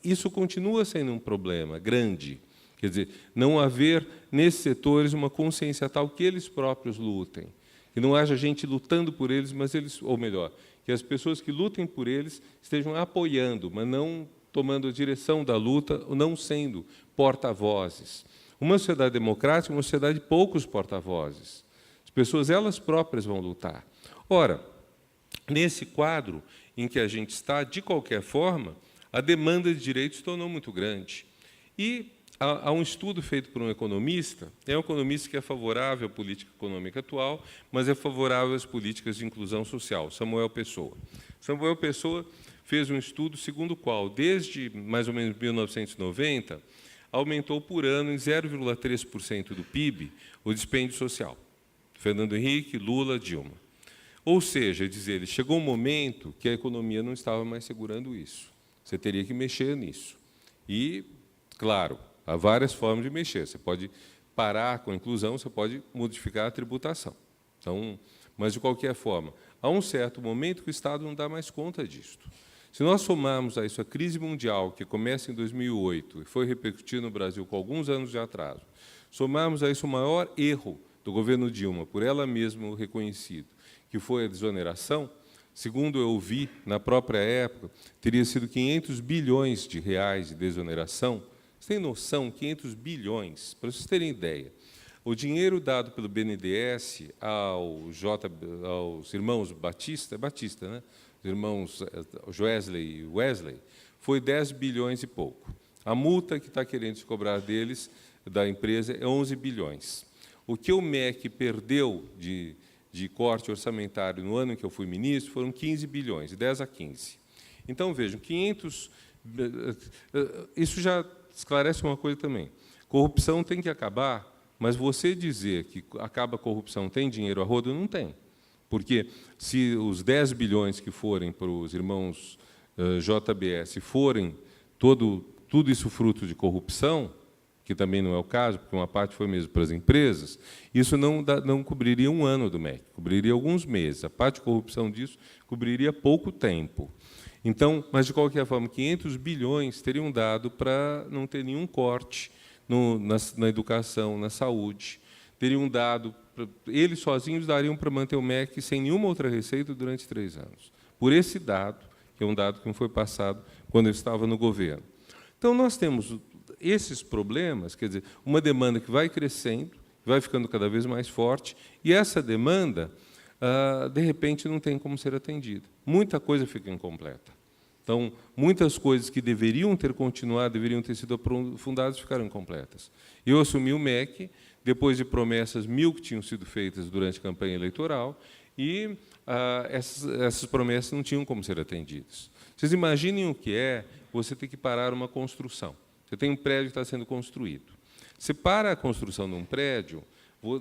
isso continua sendo um problema grande. Quer dizer, não haver, nesses setores, uma consciência tal que eles próprios lutem. Que não haja gente lutando por eles, mas eles, ou melhor, que as pessoas que lutem por eles estejam apoiando, mas não tomando a direção da luta, ou não sendo porta-vozes. Uma sociedade democrática é uma sociedade de poucos porta-vozes. As pessoas, elas próprias, vão lutar. Ora, nesse quadro em que a gente está, de qualquer forma, a demanda de direitos se tornou muito grande. E há um estudo feito por um economista que é favorável à política econômica atual, mas é favorável às políticas de inclusão social, Samuel Pessoa. Samuel Pessoa fez um estudo segundo o qual, desde mais ou menos 1990, aumentou por ano em 0,3% do PIB o dispêndio social. Fernando Henrique, Lula, Dilma. Ou seja, dizer, chegou um momento que a economia não estava mais segurando isso. Você teria que mexer nisso. E, claro, há várias formas de mexer. Você pode parar com a inclusão, você pode modificar a tributação. Então, mas, de qualquer forma, há um certo momento que o Estado não dá mais conta disto. Se nós somarmos a isso a crise mundial, que começa em 2008 e foi repercutir no Brasil com alguns anos de atraso, somarmos a isso o maior erro do governo Dilma, por ela mesma reconhecido, que foi a desoneração, segundo eu ouvi, na própria época, teria sido 500 bilhões de reais de desoneração. Você tem noção? 500 bilhões, para vocês terem ideia. O dinheiro dado pelo BNDES aos irmãos Batista, né? Os irmãos Joesley e Wesley, foi 10 bilhões e pouco. A multa que está querendo se cobrar deles, da empresa, é 11 bilhões. O que o MEC perdeu de corte orçamentário no ano em que eu fui ministro foram 15 bilhões, de 10 a 15. Então, vejam, 500... Isso já esclarece uma coisa também. Corrupção tem que acabar, mas você dizer que acaba a corrupção tem dinheiro a rodo, não tem. Porque se os 10 bilhões que forem para os irmãos JBS forem tudo isso fruto de corrupção, que também não é o caso, porque uma parte foi mesmo para as empresas, isso não cobriria um ano do MEC, cobriria alguns meses. A parte de corrupção disso cobriria pouco tempo. Então, mas, de qualquer forma, 500 bilhões teriam dado para não ter nenhum corte na educação, na saúde. Teriam dado, eles sozinhos dariam para manter o MEC sem nenhuma outra receita durante 3 anos. Por esse dado, que é um dado que não foi passado quando eu estava no governo. Então, nós temos esses problemas, quer dizer, uma demanda que vai crescendo, vai ficando cada vez mais forte, e essa demanda, de repente, não tem como ser atendida. Muita coisa fica incompleta. Então, muitas coisas que deveriam ter continuado, deveriam ter sido aprofundadas, ficaram incompletas. Eu assumi o MEC, depois de promessas 1000 que tinham sido feitas durante a campanha eleitoral, e essas promessas não tinham como ser atendidas. Vocês imaginem o que é você ter que parar uma construção. Você tem um prédio que está sendo construído. Você para a construção de um prédio,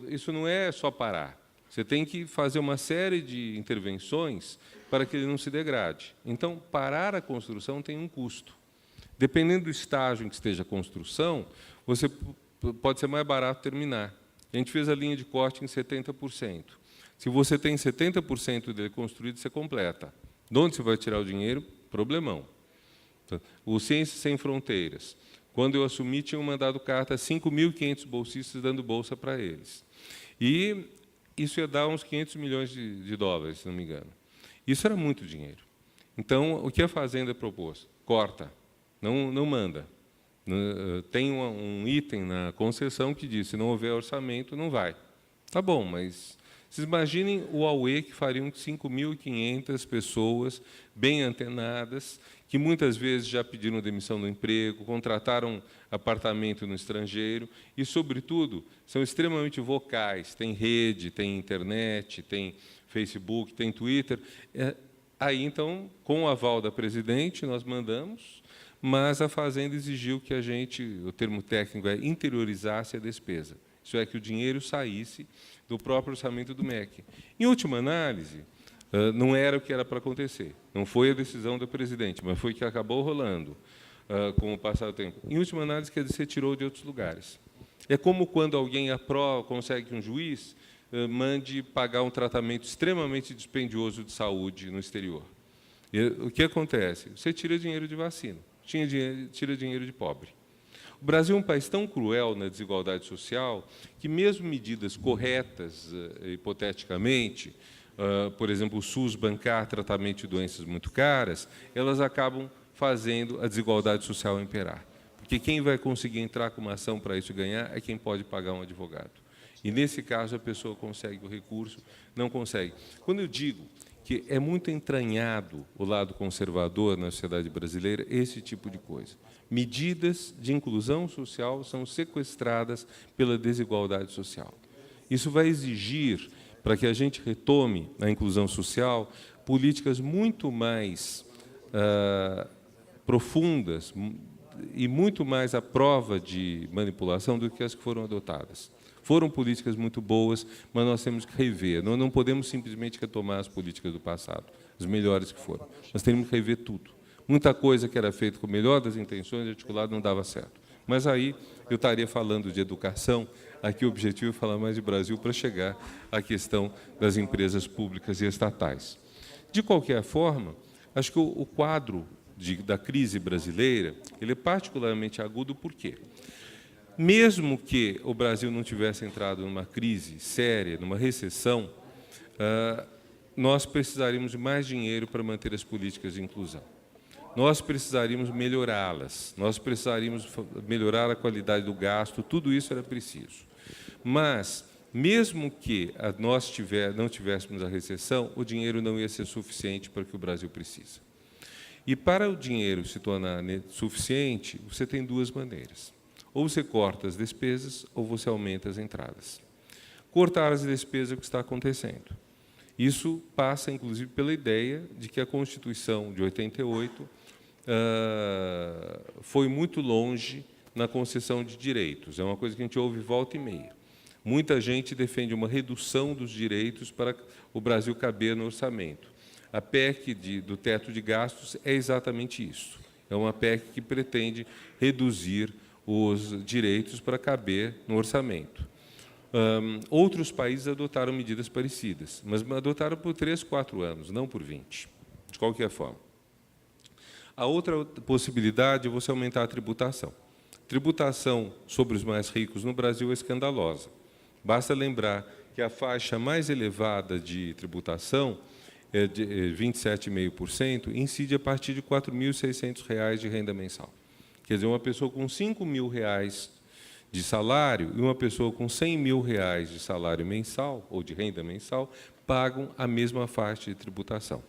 isso não é só parar. Você tem que fazer uma série de intervenções para que ele não se degrade. Então, parar a construção tem um custo. Dependendo do estágio em que esteja a construção, pode ser mais barato terminar. A gente fez a linha de corte em 70%. Se você tem 70% dele construído, você completa. De onde você vai tirar o dinheiro? Problemão. O Ciências Sem Fronteiras. Quando eu assumi, tinham mandado carta a 5.500 bolsistas dando bolsa para eles. E isso ia dar uns 500 milhões de dólares, se não me engano. Isso era muito dinheiro. Então, o que a Fazenda propôs? Corta, não manda. Tem um item na concessão que diz, se não houver orçamento, não vai. Tá bom, mas Vocês imaginem o Huawei que fariam 5.500 pessoas bem antenadas, que muitas vezes já pediram demissão do emprego, contrataram apartamento no estrangeiro e, sobretudo, são extremamente vocais. Tem rede, tem internet, tem Facebook, tem Twitter. Aí, então, com o aval da presidente, nós mandamos, mas a Fazenda exigiu que a gente, o termo técnico é interiorizasse a despesa. Isso é, que o dinheiro saísse do próprio orçamento do MEC. Em última análise, não era o que era para acontecer. Não foi a decisão da presidente, mas foi o que acabou rolando com o passar do tempo. Em última análise, quer dizer, você tirou de outros lugares. É como quando alguém aprova, consegue que um juiz mande pagar um tratamento extremamente dispendioso de saúde no exterior. E o que acontece? Você tira dinheiro de vacina, tira dinheiro de pobre. O Brasil é um país tão cruel na desigualdade social que, mesmo medidas corretas, hipoteticamente, por exemplo, o SUS bancar tratamento de doenças muito caras, elas acabam fazendo a desigualdade social imperar. Porque quem vai conseguir entrar com uma ação para isso ganhar é quem pode pagar um advogado. E, nesse caso, a pessoa consegue o recurso, não consegue. Quando eu digo que é muito entranhado o lado conservador na sociedade brasileira, esse tipo de coisa. Medidas de inclusão social são sequestradas pela desigualdade social. Isso vai exigir, para que a gente retome a inclusão social, políticas muito mais profundas e muito mais à prova de manipulação do que as que foram adotadas. Foram políticas muito boas, mas nós temos que rever. Nós não podemos simplesmente retomar as políticas do passado, as melhores que foram. Nós temos que rever tudo. Muita coisa que era feita com a melhor das intenções, articulado, não dava certo. Mas aí eu estaria falando de educação. Aqui o objetivo é falar mais de Brasil para chegar à questão das empresas públicas e estatais. De qualquer forma, acho que o quadro da crise brasileira ele é particularmente agudo. Por quê? Mesmo que o Brasil não tivesse entrado numa crise séria, numa recessão, nós precisaríamos de mais dinheiro para manter as políticas de inclusão. Nós precisaríamos melhorá-las, nós precisaríamos melhorar a qualidade do gasto, tudo isso era preciso. Mas, mesmo que nós não tivéssemos a recessão, o dinheiro não ia ser suficiente para o que o Brasil precisa. E para o dinheiro se tornar suficiente, você tem duas maneiras. Ou você corta as despesas, ou você aumenta as entradas. Cortar as despesas é o que está acontecendo. Isso passa, inclusive, pela ideia de que a Constituição de 88 foi muito longe na concessão de direitos. É uma coisa que a gente ouve volta e meia. Muita gente defende uma redução dos direitos para o Brasil caber no orçamento. A PEC do teto de gastos é exatamente isso. É uma PEC que pretende reduzir os direitos para caber no orçamento. Outros países adotaram medidas parecidas, mas adotaram por 3, 4 anos, não por 20, de qualquer forma. A outra possibilidade é você aumentar a tributação. Tributação sobre os mais ricos no Brasil é escandalosa. Basta lembrar que a faixa mais elevada de tributação, de 27,5%, incide a partir de R$ 4.600 de renda mensal. Quer dizer, uma pessoa com R$ 5.000 de salário e uma pessoa com R$ 100.000 de salário mensal, ou de renda mensal, pagam a mesma faixa de tributação.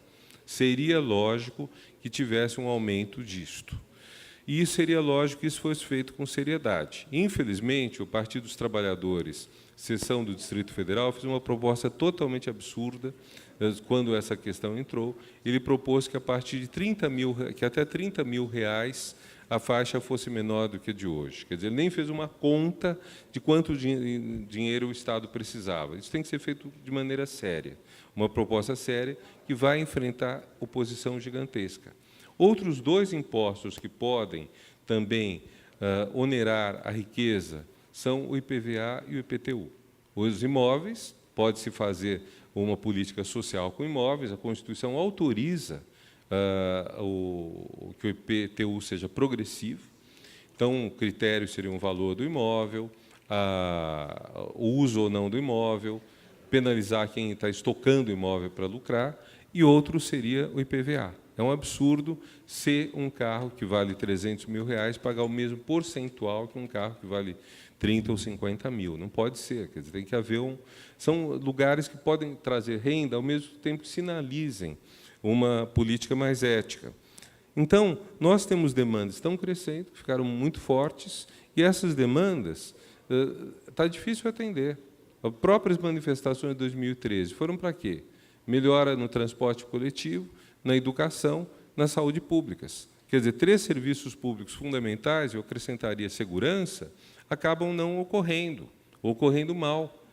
Seria lógico que tivesse um aumento disto. E seria lógico que isso fosse feito com seriedade. Infelizmente, o Partido dos Trabalhadores, seção do Distrito Federal, fez uma proposta totalmente absurda quando essa questão entrou. Ele propôs que, a partir de até R$ 30.000, a faixa fosse menor do que a de hoje. Quer dizer, ele nem fez uma conta de quanto dinheiro o Estado precisava. Isso tem que ser feito de maneira séria, uma proposta séria que vai enfrentar oposição gigantesca. Outros dois impostos que podem também onerar a riqueza são o IPVA e o IPTU. Os imóveis, pode-se fazer uma política social com imóveis, a Constituição autoriza que o IPTU seja progressivo. Então, o critério seria um valor do imóvel, o uso ou não do imóvel, penalizar quem está estocando o imóvel para lucrar, e outro seria o IPVA. É um absurdo ser um carro que vale R$300 mil pagar o mesmo percentual que um carro que vale 30 ou 50 mil. Não pode ser. Quer dizer, tem que haver São lugares que podem trazer renda, ao mesmo tempo que sinalizem uma política mais ética. Então, nós temos demandas que estão crescendo, ficaram muito fortes, e essas demandas está difícil atender. As próprias manifestações de 2013 foram para quê? Melhora no transporte coletivo, na educação, nas saúde públicas. Quer dizer, 3 serviços públicos fundamentais, eu acrescentaria segurança, acabam não ocorrendo, ou ocorrendo mal.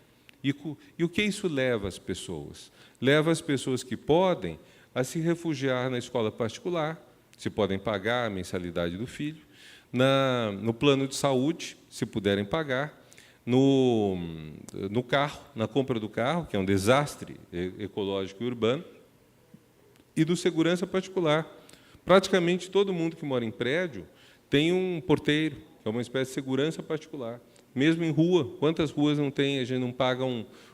E o que isso leva às pessoas? Leva as pessoas que podem a se refugiar na escola particular, se podem pagar a mensalidade do filho, no plano de saúde, se puderem pagar, no carro, na compra do carro, que é um desastre ecológico e urbano, e do segurança particular. Praticamente todo mundo que mora em prédio tem um porteiro, que é uma espécie de segurança particular. Mesmo em rua, quantas ruas não tem, a gente não paga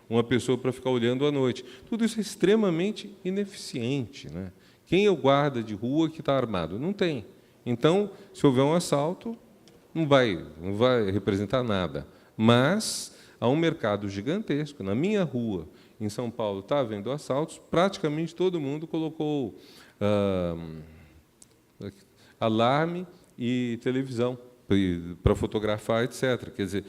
uma pessoa para ficar olhando à noite. Tudo isso é extremamente ineficiente, né? Quem é o guarda de rua que está armado? Não tem. Então, se houver um assalto, não vai representar nada. Mas há um mercado gigantesco. Na minha rua, em São Paulo, está havendo assaltos, praticamente todo mundo colocou alarme e televisão para fotografar, etc. Quer dizer,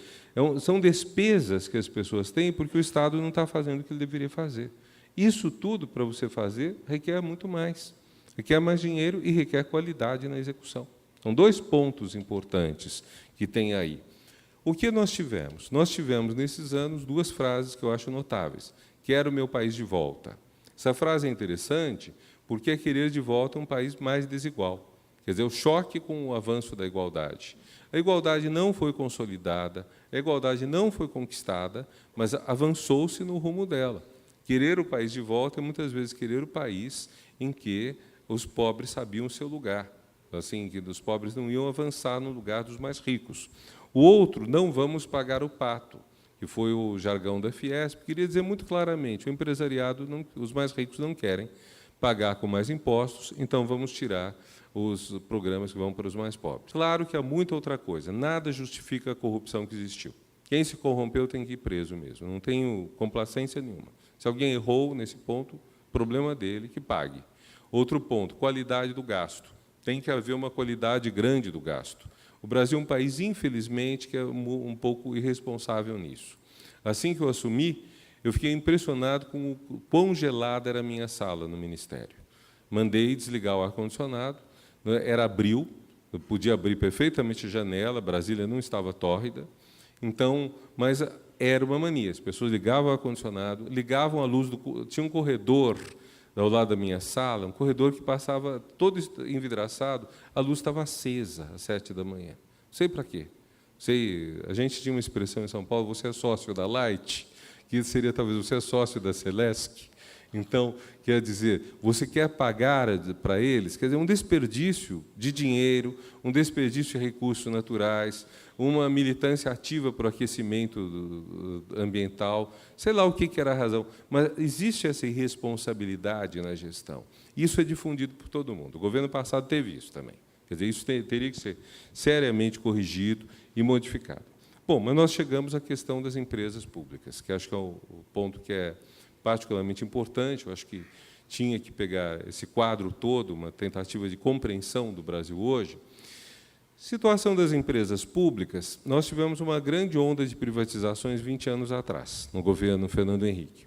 são despesas que as pessoas têm porque o Estado não está fazendo o que ele deveria fazer. Isso tudo, para você fazer, requer muito mais. Requer mais dinheiro e requer qualidade na execução. São 2 pontos importantes que tem aí. O que nós tivemos? Nós tivemos, nesses anos, 2 frases que eu acho notáveis. Quero o meu país de volta. Essa frase é interessante porque é querer de volta um país mais desigual. Quer dizer, o choque com o avanço da igualdade. A igualdade não foi consolidada, a igualdade não foi conquistada, mas avançou-se no rumo dela. Querer o país de volta é, muitas vezes, querer o país em que os pobres sabiam o seu lugar, assim, que os pobres não iam avançar no lugar dos mais ricos. O outro, não vamos pagar o pato, que foi o jargão da Fiesp, queria dizer muito claramente, o empresariado, os mais ricos não querem pagar com mais impostos, então vamos tirar os programas que vão para os mais pobres. Claro que há muita outra coisa, nada justifica a corrupção que existiu. Quem se corrompeu tem que ir preso mesmo, não tenho complacência nenhuma. Se alguém errou nesse ponto, problema dele, que pague. Outro ponto, qualidade do gasto. Tem que haver uma qualidade grande do gasto. O Brasil é um país, infelizmente, que é um pouco irresponsável nisso. Assim que eu assumi, eu fiquei impressionado com o quão gelada era a minha sala no Ministério. Mandei desligar o ar-condicionado, era abril, eu podia abrir perfeitamente a janela, Brasília não estava tórrida, então, mas era uma mania. As pessoas ligavam o ar-condicionado, ligavam a luz tinha um corredor ao lado da minha sala, um corredor que passava todo envidraçado, a luz estava acesa às 7 da manhã. Não sei para quê. A gente tinha uma expressão em São Paulo, você é sócio da Light, que seria talvez você é sócio da Celesc. Então, quer dizer, você quer pagar para eles, quer dizer, um desperdício de dinheiro, um desperdício de recursos naturais, uma militância ativa para o aquecimento ambiental, sei lá o que era a razão, mas existe essa irresponsabilidade na gestão. Isso é difundido por todo mundo. O governo passado teve isso também. Quer dizer, isso teria que ser seriamente corrigido e modificado. Bom, mas nós chegamos à questão das empresas públicas, que acho que é o ponto que é particularmente importante. Eu acho que tinha que pegar esse quadro todo, uma tentativa de compreensão do Brasil hoje. Situação das empresas públicas, nós tivemos uma grande onda de privatizações 20 anos atrás, no governo Fernando Henrique.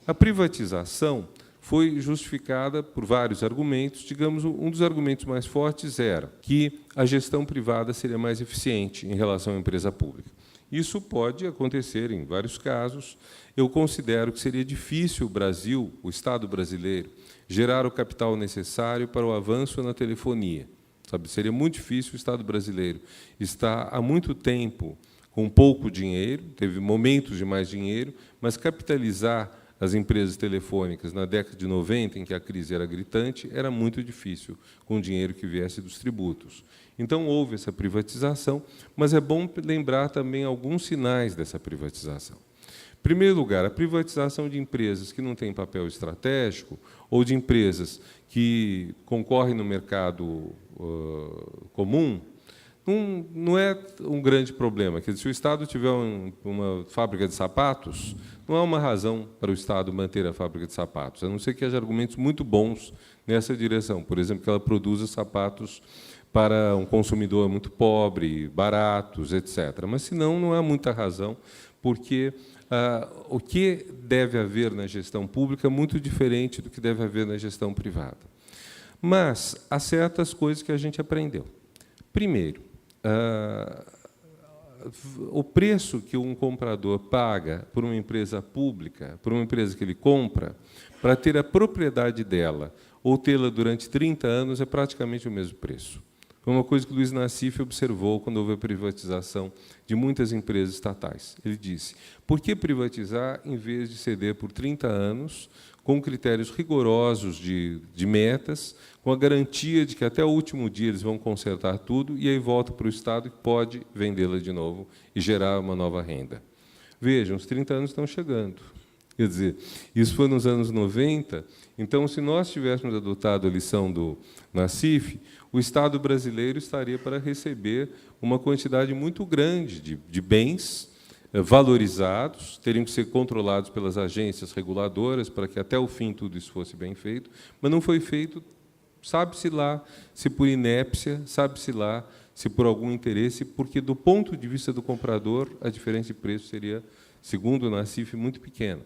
A privatização foi justificada por vários argumentos. Digamos, um dos argumentos mais fortes era que a gestão privada seria mais eficiente em relação à empresa pública. Isso pode acontecer em vários casos. Eu considero que seria difícil o Brasil, o Estado brasileiro, gerar o capital necessário para o avanço na telefonia. Seria muito difícil o Estado brasileiro estar há muito tempo com pouco dinheiro, teve momentos de mais dinheiro, mas capitalizar as empresas telefônicas na década de 90, em que a crise era gritante, era muito difícil com o dinheiro que viesse dos tributos. Então, houve essa privatização, mas é bom lembrar também alguns sinais dessa privatização. primeiro lugar, a privatização de empresas que não têm papel estratégico ou de empresas que concorrem no mercado comum, não é um grande problema. Quer dizer, se o Estado tiver uma fábrica de sapatos, não há uma razão para o Estado manter a fábrica de sapatos, a não ser que haja argumentos muito bons nessa direção. Por exemplo, que ela produza sapatos para um consumidor muito pobre, baratos, etc. Mas, senão, não há muita razão, porque o que deve haver na gestão pública é muito diferente do que deve haver na gestão privada. Mas há certas coisas que a gente aprendeu. Primeiro, o preço que um comprador paga por uma empresa pública, por uma empresa que ele compra, para ter a propriedade dela ou tê-la durante 30 anos, é praticamente o mesmo preço. Foi uma coisa que Luiz Nassif observou quando houve a privatização de muitas empresas estatais. Ele disse, por que privatizar em vez de ceder por 30 anos, com critérios rigorosos de metas, com a garantia de que até o último dia eles vão consertar tudo e aí volta para o Estado que pode vendê-la de novo e gerar uma nova renda. Vejam, os 30 anos estão chegando. Quer dizer, isso foi nos anos 90, então, se nós tivéssemos adotado a lição do Nassif, o Estado brasileiro estaria para receber uma quantidade muito grande de bens valorizados, teriam que ser controlados pelas agências reguladoras para que até o fim tudo isso fosse bem feito, mas não foi feito, sabe-se lá, se por inépcia, sabe-se lá, se por algum interesse, porque, do ponto de vista do comprador, a diferença de preço seria, segundo o Nassif, muito pequena.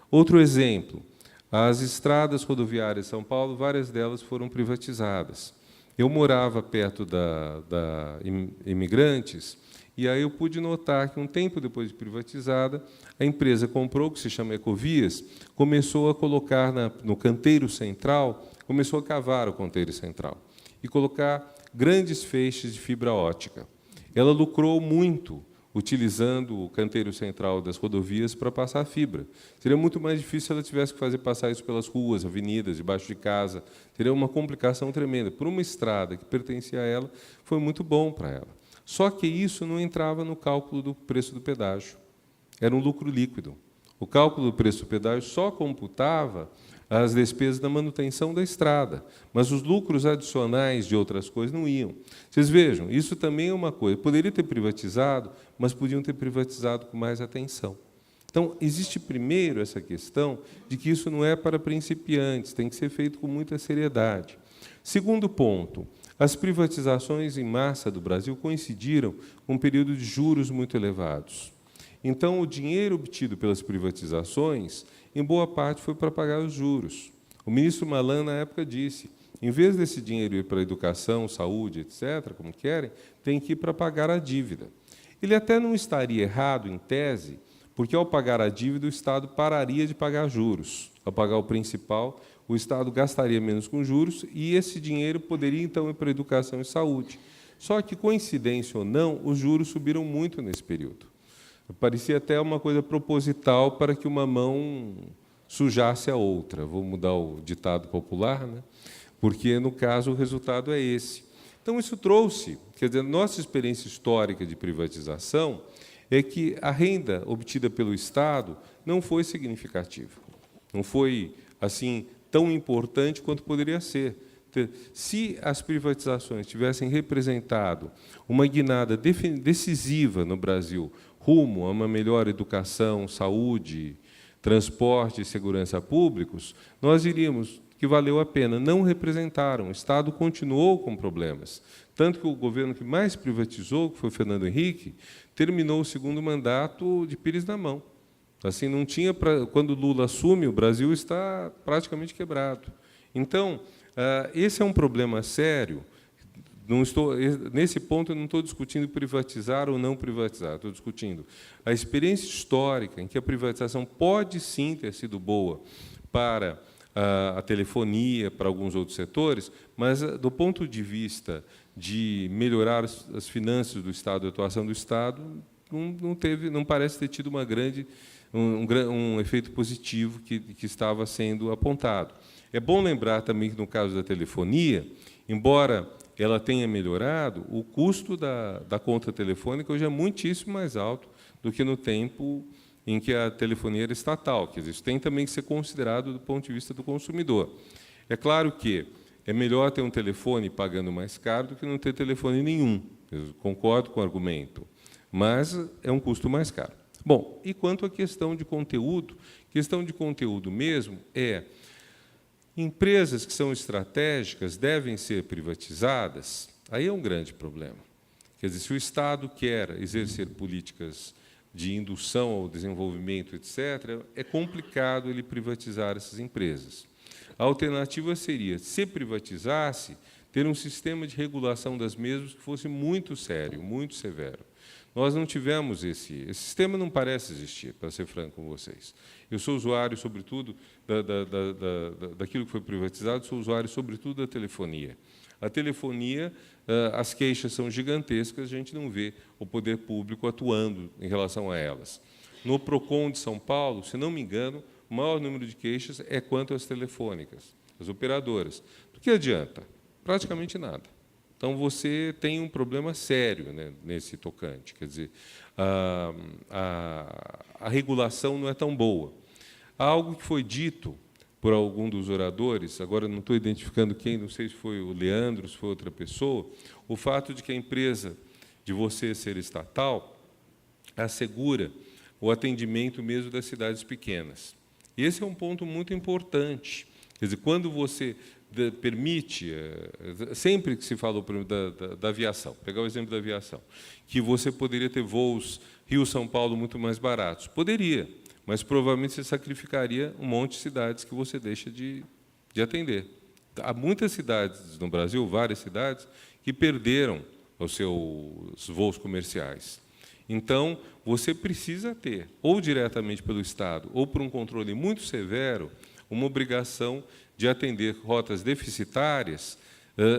Outro exemplo, as estradas rodoviárias de São Paulo, várias delas foram privatizadas. Eu morava perto da Imigrantes, e aí eu pude notar que, um tempo depois de privatizada, a empresa comprou, que se chama Ecovias, começou a colocar no canteiro central, começou a cavar o canteiro central e colocar grandes feixes de fibra ótica. Ela lucrou muito utilizando o canteiro central das rodovias para passar fibra. Seria muito mais difícil se ela tivesse que passar isso pelas ruas, avenidas, debaixo de casa. Seria uma complicação tremenda. Por uma estrada que pertencia a ela, foi muito bom para ela. Só que isso não entrava no cálculo do preço do pedágio. Era um lucro líquido. O cálculo do preço do pedágio só computava as despesas da manutenção da estrada, mas os lucros adicionais de outras coisas não iam. Vocês vejam, isso também é uma coisa. Poderia ter privatizado, mas podiam ter privatizado com mais atenção. Então, existe primeiro essa questão de que isso não é para principiantes, tem que ser feito com muita seriedade. Segundo ponto, as privatizações em massa do Brasil coincidiram com um período de juros muito elevados. Então, o dinheiro obtido pelas privatizações, em boa parte, foi para pagar os juros. O ministro Malan, na época, disse, em vez desse dinheiro ir para a educação, saúde, etc., como querem, tem que ir para pagar a dívida. Ele até não estaria errado, em tese, porque, ao pagar a dívida, o Estado pararia de pagar juros. Ao pagar o principal, o Estado gastaria menos com juros e esse dinheiro poderia, então, ir para a educação e saúde. Só que, coincidência ou não, os juros subiram muito nesse período. Parecia até uma coisa proposital para que uma mão sujasse a outra. Vou mudar o ditado popular, né? Porque, no caso, o resultado é esse. Então, isso trouxe, quer dizer, nossa experiência histórica de privatização é que a renda obtida pelo Estado não foi significativa. Não foi, assim, tão importante quanto poderia ser. Se as privatizações tivessem representado uma guinada decisiva no Brasil rumo a uma melhor educação, saúde, transporte e segurança públicos, nós diríamos que valeu a pena. Não representaram. O Estado continuou com problemas. Tanto que o governo que mais privatizou, que foi o Fernando Henrique, terminou o segundo mandato de pires na mão. Assim, não tinha quando Lula assume, o Brasil está praticamente quebrado. Então, esse é um problema sério. Nesse ponto, eu não estou discutindo privatizar ou não privatizar, estou discutindo a experiência histórica em que a privatização pode, sim, ter sido boa para a telefonia, para alguns outros setores, mas, do ponto de vista de melhorar as finanças do Estado, a atuação do Estado, não parece ter tido um efeito positivo que estava sendo apontado. É bom lembrar também que, no caso da telefonia, embora ela tenha melhorado, o custo da conta telefônica hoje é muitíssimo mais alto do que no tempo em que a telefonia era estatal. Quer dizer, isso tem também que ser considerado do ponto de vista do consumidor. É claro que é melhor ter um telefone pagando mais caro do que não ter telefone nenhum. Eu concordo com o argumento, mas é um custo mais caro. Bom, e quanto à questão de conteúdo, questão de conteúdo mesmo é empresas que são estratégicas devem ser privatizadas. Aí é um grande problema. Quer dizer, se o Estado quer exercer políticas de indução ao desenvolvimento, etc., é complicado ele privatizar essas empresas. A alternativa seria, se privatizasse, ter um sistema de regulação das mesmas que fosse muito sério, muito severo. Nós não tivemos esse sistema, não parece existir, para ser franco com vocês. Eu sou usuário, sobretudo, daquilo que foi privatizado, sou usuário, sobretudo, da telefonia. A telefonia, as queixas são gigantescas, a gente não vê o poder público atuando em relação a elas. No PROCON de São Paulo, se não me engano, o maior número de queixas é quanto às telefônicas, as operadoras. Do que adianta? Praticamente nada. Então, você tem um problema sério, né, nesse tocante. Quer dizer, a regulação não é tão boa. Há algo que foi dito por algum dos oradores, agora não estou identificando quem, não sei se foi o Leandro, se foi outra pessoa, o fato de que a empresa de você ser estatal assegura o atendimento mesmo das cidades pequenas. Esse é um ponto muito importante. Quer dizer, quando você permite, sempre que se falou da aviação, pegar o exemplo da aviação, que você poderia ter voos Rio-São Paulo muito mais baratos. Poderia, mas provavelmente você sacrificaria um monte de cidades que você deixa de atender. Há muitas cidades no Brasil, várias cidades, que perderam os seus voos comerciais. Então, você precisa ter, ou diretamente pelo Estado, ou por um controle muito severo, uma obrigação de atender rotas deficitárias,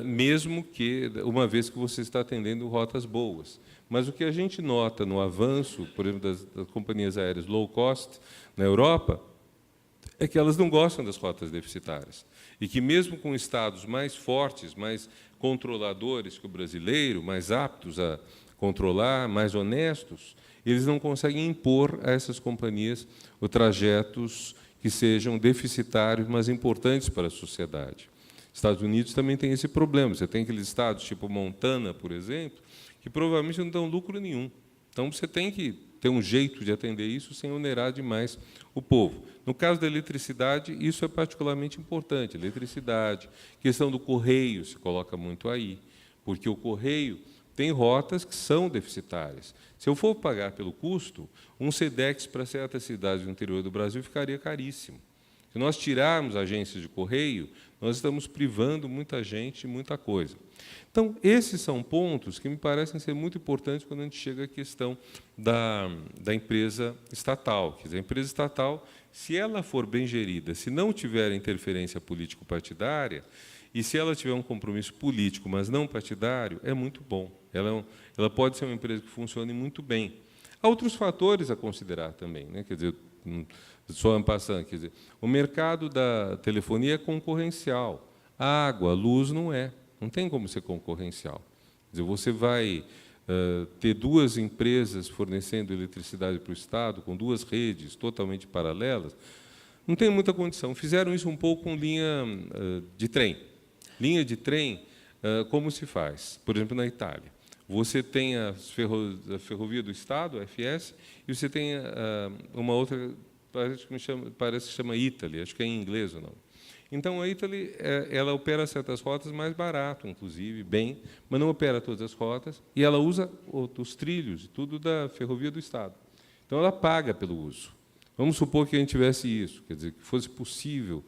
mesmo que, uma vez que você está atendendo rotas boas. Mas o que a gente nota no avanço, por exemplo, das companhias aéreas low cost na Europa, é que elas não gostam das rotas deficitárias. E que, mesmo com estados mais fortes, mais controladores que o brasileiro, mais aptos a controlar, mais honestos, eles não conseguem impor a essas companhias os trajetos que sejam deficitários, mas importantes para a sociedade. Estados Unidos também tem esse problema. Você tem aqueles estados, tipo Montana, por exemplo, que provavelmente não dão lucro nenhum. Então, você tem que ter um jeito de atender isso sem onerar demais o povo. No caso da eletricidade, isso é particularmente importante. Eletricidade, questão do correio se coloca muito aí, porque o correio tem rotas que são deficitárias. Se eu for pagar pelo custo, um SEDEX para certas cidades do interior do Brasil ficaria caríssimo. Se nós tirarmos agências de correio, nós estamos privando muita gente de muita coisa. Então, esses são pontos que me parecem ser muito importantes quando a gente chega à questão da empresa estatal. Quer dizer, a empresa estatal, se ela for bem gerida, se não tiver interferência político-partidária, e se ela tiver um compromisso político, mas não partidário, é muito bom. Ela pode ser uma empresa que funcione muito bem. Há outros fatores a considerar também, né? Quer dizer, só passando, quer dizer, o mercado da telefonia é concorrencial. A água, a luz não é. Não tem como ser concorrencial. Quer dizer, você vai ter duas empresas fornecendo eletricidade para o Estado, com duas redes totalmente paralelas, não tem muita condição. Fizeram isso um pouco com linha de trem. Linha de trem, como se faz? Por exemplo, na Itália. Você tem a Ferrovia do Estado, a FS, e você tem uma outra, parece que chama Italy, acho que é em inglês ou não. Então, a Italy, ela opera certas rotas mais barato, inclusive, bem, mas não opera todas as rotas, e ela usa os trilhos e tudo da Ferrovia do Estado. Então, ela paga pelo uso. Vamos supor que a gente tivesse isso, quer dizer, que fosse possível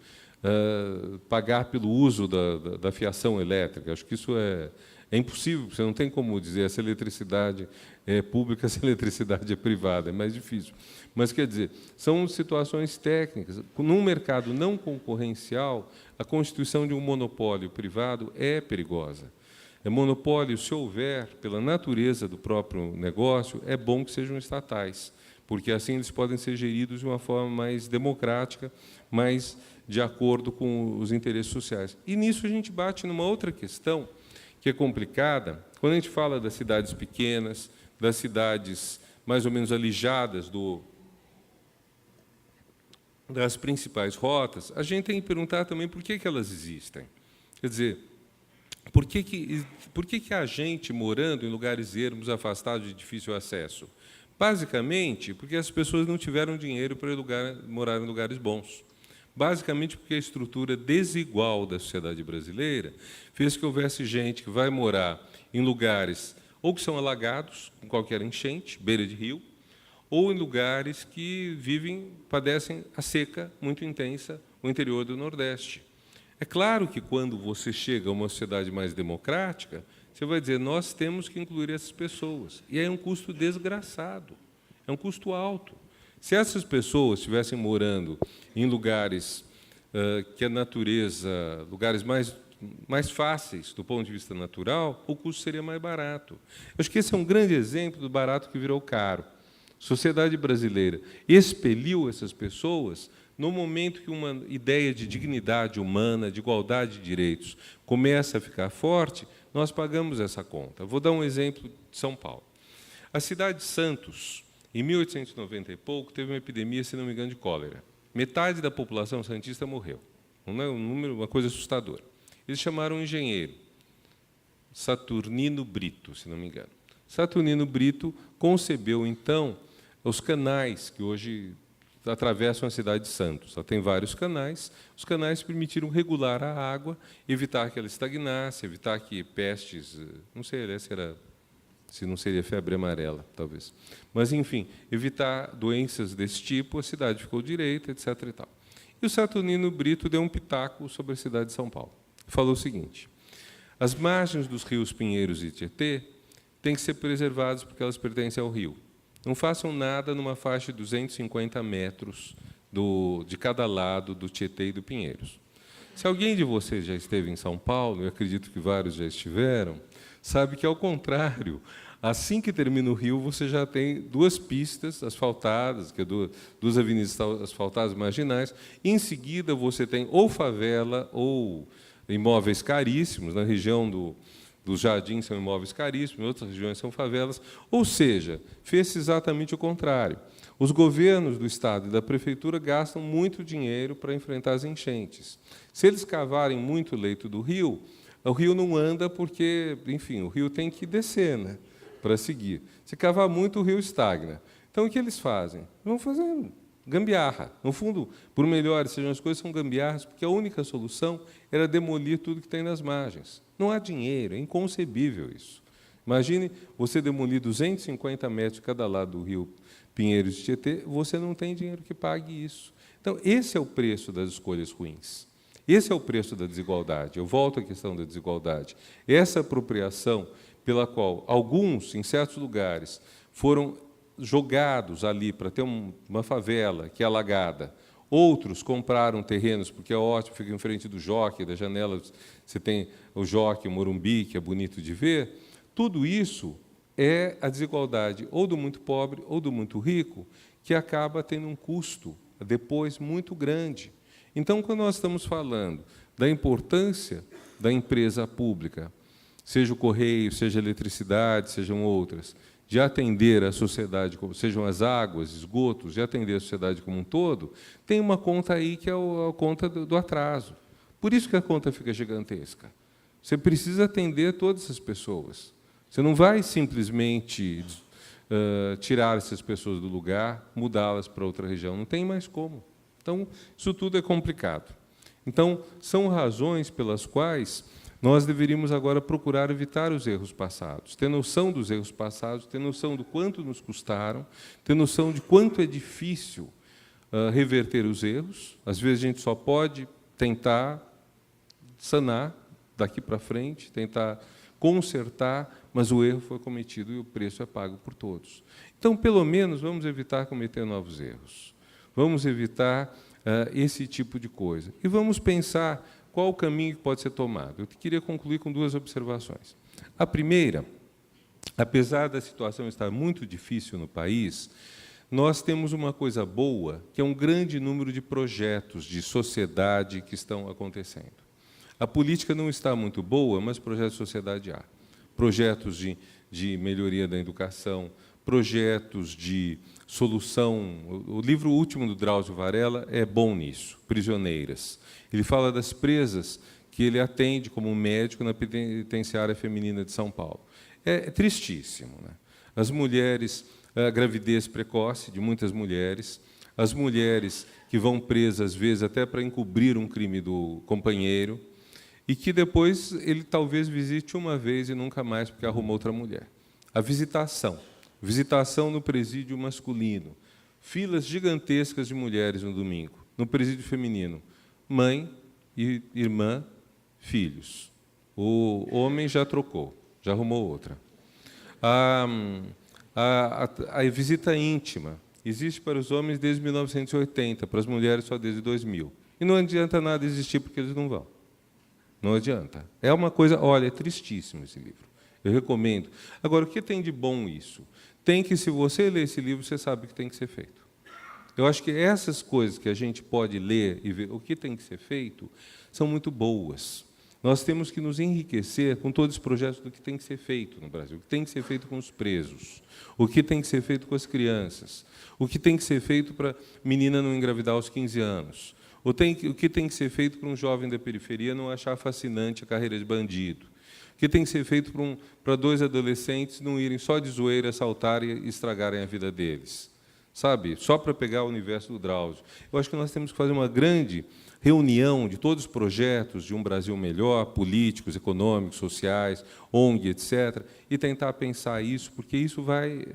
pagar pelo uso da fiação elétrica. Acho que isso é impossível, você não tem como dizer essa eletricidade é pública, essa eletricidade é privada, é mais difícil. Mas, quer dizer, são situações técnicas. Num mercado não concorrencial, a constituição de um monopólio privado é perigosa. Monopólio, se houver, pela natureza do próprio negócio, é bom que sejam estatais, porque assim eles podem ser geridos de uma forma mais democrática, mais de acordo com os interesses sociais. E nisso a gente bate numa outra questão, que é complicada, quando a gente fala das cidades pequenas, das cidades mais ou menos alijadas do das principais rotas, a gente tem que perguntar também por que elas existem. Quer dizer, por que há gente morando em lugares ermos, afastados de difícil acesso? Basicamente, porque as pessoas não tiveram dinheiro para morar em lugares bons. Basicamente, porque a estrutura desigual da sociedade brasileira fez que houvesse gente que vai morar em lugares ou que são alagados, com qualquer enchente, beira de rio, ou em lugares que padecem a seca muito intensa, no interior do Nordeste. É claro que, quando você chega a uma sociedade mais democrática, você vai dizer, nós temos que incluir essas pessoas. E é um custo desgraçado, é um custo alto. Se essas pessoas estivessem morando em lugares que a natureza, lugares mais fáceis do ponto de vista natural, o custo seria mais barato. Eu acho que esse é um grande exemplo do barato que virou caro. A sociedade brasileira expeliu essas pessoas no momento que uma ideia de dignidade humana, de igualdade de direitos, começa a ficar forte, nós pagamos essa conta. Vou dar um exemplo de São Paulo. A cidade de Santos, em 1890 e pouco, teve uma epidemia, se não me engano, de cólera. Metade da população santista morreu. Uma coisa assustadora. Eles chamaram um engenheiro, Saturnino Brito, se não me engano. Saturnino Brito concebeu, então, os canais que hoje atravessam a cidade de Santos. Ela tem vários canais. Os canais permitiram regular a água, evitar que ela estagnasse, evitar que pestes, não sei se não seria febre amarela, talvez. Mas, enfim, evitar doenças desse tipo, a cidade ficou direita, etc. E tal. E o Saturnino Brito deu um pitaco sobre a cidade de São Paulo. Falou o seguinte: as margens dos rios Pinheiros e Tietê têm que ser preservadas porque elas pertencem ao rio. Não façam nada numa faixa de 250 metros de cada lado do Tietê e do Pinheiros. Se alguém de vocês já esteve em São Paulo, eu acredito que vários já estiveram, sabe que, ao contrário, assim que termina o rio, você já tem duas pistas asfaltadas, que é duas avenidas asfaltadas marginais, e, em seguida, você tem ou favela ou imóveis caríssimos. Na região dos Jardins são imóveis caríssimos, em outras regiões são favelas. Ou seja, fez-se exatamente o contrário. Os governos do Estado e da Prefeitura gastam muito dinheiro para enfrentar as enchentes. Se eles cavarem muito o leito do rio, o rio não anda porque, enfim, o rio tem que descer, né, para seguir. Se cavar muito, o rio estagna. Então, o que eles fazem? Vão fazendo gambiarra. No fundo, por melhores sejam as coisas, são gambiarras, porque a única solução era demolir tudo que tem nas margens. Não há dinheiro, é inconcebível isso. Imagine você demolir 250 metros de cada lado do rio Pinheiros e Tietê, você não tem dinheiro que pague isso. Então, esse é o preço das escolhas ruins. Esse é o preço da desigualdade. Eu volto à questão da desigualdade. Essa apropriação pela qual alguns, em certos lugares, foram jogados ali para ter uma favela que é alagada. Outros compraram terrenos, porque é ótimo, fica em frente do Jockey, da janela você tem o Jockey, o Morumbi, que é bonito de ver. Tudo isso é a desigualdade ou do muito pobre ou do muito rico, que acaba tendo um custo depois muito grande. Então, quando nós estamos falando da importância da empresa pública, seja o correio, seja a eletricidade, sejam outras, de atender a sociedade, sejam as águas, esgotos, de atender a sociedade como um todo, tem uma conta aí que é a conta do atraso. Por isso que a conta fica gigantesca. Você precisa atender todas essas pessoas. Você não vai simplesmente tirar essas pessoas do lugar, mudá-las para outra região. Não tem mais como. Então, isso tudo é complicado. Então, são razões pelas quais nós deveríamos agora procurar evitar os erros passados, ter noção dos erros passados, ter noção do quanto nos custaram, ter noção de quanto é difícil reverter os erros. Às vezes, a gente só pode tentar sanar daqui para frente, tentar consertar, mas o erro foi cometido e o preço é pago por todos. Então, pelo menos, vamos evitar cometer novos erros. Vamos evitar esse tipo de coisa. E vamos pensar qual o caminho que pode ser tomado. Eu queria concluir com duas observações. A primeira, apesar da situação estar muito difícil no país, nós temos uma coisa boa, que é um grande número de projetos de sociedade que estão acontecendo. A política não está muito boa, mas projetos de sociedade há. Projetos de melhoria da educação, projetos de solução. O livro último do Drauzio Varela é bom nisso, Prisioneiras. Ele fala das presas que ele atende como médico na penitenciária feminina de São Paulo. É tristíssimo, né? As mulheres, a gravidez precoce de muitas mulheres, as mulheres que vão presas, às vezes, até para encobrir um crime do companheiro, e que depois ele talvez visite uma vez e nunca mais, porque arrumou outra mulher. A visitação no presídio masculino, filas gigantescas de mulheres no domingo, no presídio feminino, mãe, irmã, filhos. O homem já trocou, já arrumou outra. A visita íntima existe para os homens desde 1980, para as mulheres só desde 2000. E não adianta nada existir porque eles não vão. Não adianta. É uma coisa, olha, é tristíssimo esse livro. Eu recomendo. Agora, o que tem de bom isso? Tem que, se você ler esse livro, você sabe o que tem que ser feito. Eu acho que essas coisas que a gente pode ler e ver o que tem que ser feito são muito boas. Nós temos que nos enriquecer com todos os projetos do que tem que ser feito no Brasil, o que tem que ser feito com os presos, o que tem que ser feito com as crianças, o que tem que ser feito para a menina não engravidar aos 15 anos, o que tem que ser feito para um jovem da periferia não achar fascinante a carreira de bandido, o que tem que ser feito para dois adolescentes não irem só de zoeira, assaltarem e estragarem a vida deles, sabe? Só para pegar o universo do Drauzio. Eu acho que nós temos que fazer uma grande reunião de todos os projetos de um Brasil melhor, políticos, econômicos, sociais, ONG, etc., e tentar pensar isso, porque isso vai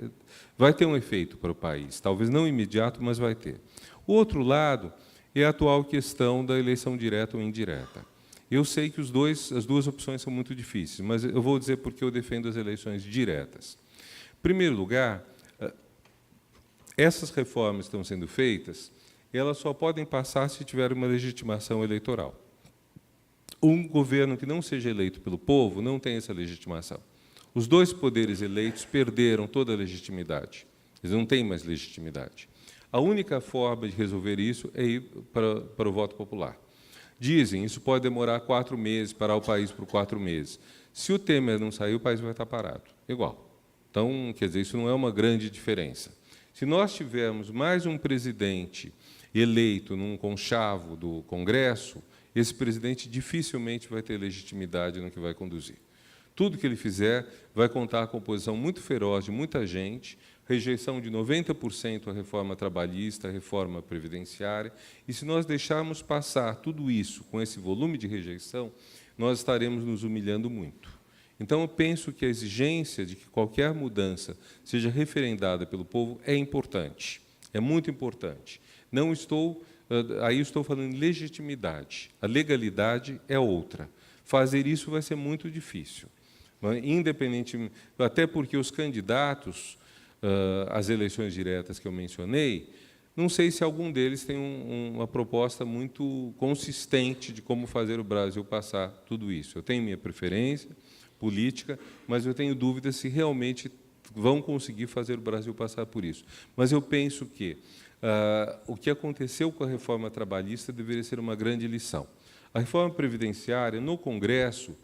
ter um efeito para o país. Talvez não imediato, mas vai ter. O outro lado é a atual questão da eleição direta ou indireta. Eu sei que as duas opções são muito difíceis, mas eu vou dizer porque eu defendo as eleições diretas. Em primeiro lugar, essas reformas que estão sendo feitas, elas só podem passar se tiver uma legitimação eleitoral. Um governo que não seja eleito pelo povo não tem essa legitimação. Os dois poderes eleitos perderam toda a legitimidade. Eles não têm mais legitimidade. A única forma de resolver isso é ir para o voto popular. Dizem, isso pode demorar 4 meses, parar o país por 4 meses. Se o Temer não sair, o país vai estar parado. Igual. Então, quer dizer, isso não é uma grande diferença. Se nós tivermos mais um presidente eleito num conchavo do Congresso, esse presidente dificilmente vai ter legitimidade no que vai conduzir. Tudo que ele fizer vai contar com a oposição muito feroz de muita gente, rejeição de 90% à reforma trabalhista, à reforma previdenciária, e se nós deixarmos passar tudo isso com esse volume de rejeição, nós estaremos nos humilhando muito. Então, eu penso que a exigência de que qualquer mudança seja referendada pelo povo é importante, é muito importante. Aí estou falando em legitimidade. A legalidade é outra. Fazer isso vai ser muito difícil. Independentemente, até porque os candidatos às eleições diretas que eu mencionei, não sei se algum deles tem uma proposta muito consistente de como fazer o Brasil passar tudo isso. Eu tenho minha preferência política, mas eu tenho dúvidas se realmente vão conseguir fazer o Brasil passar por isso. Mas eu penso que o que aconteceu com a reforma trabalhista deveria ser uma grande lição. A reforma previdenciária, no Congresso,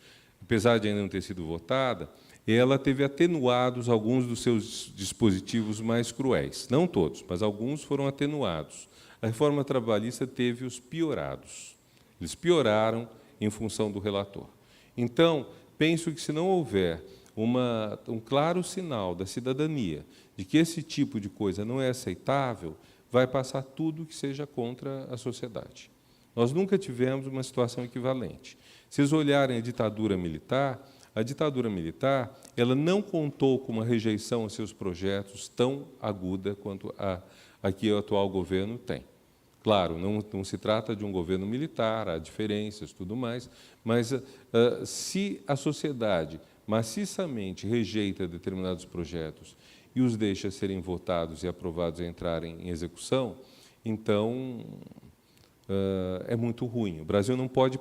apesar de ainda não ter sido votada, ela teve atenuados alguns dos seus dispositivos mais cruéis. Não todos, mas alguns foram atenuados. A reforma trabalhista teve os piorados. Eles pioraram em função do relator. Então, penso que, se não houver um claro sinal da cidadania de que esse tipo de coisa não é aceitável, vai passar tudo que seja contra a sociedade. Nós nunca tivemos uma situação equivalente. Se vocês olharem a ditadura militar ela não contou com uma rejeição aos seus projetos tão aguda quanto a que o atual governo tem. Claro, não se trata de um governo militar, há diferenças, tudo mais, mas se a sociedade maciçamente rejeita determinados projetos e os deixa serem votados e aprovados e entrarem em execução, então é muito ruim. O Brasil não pode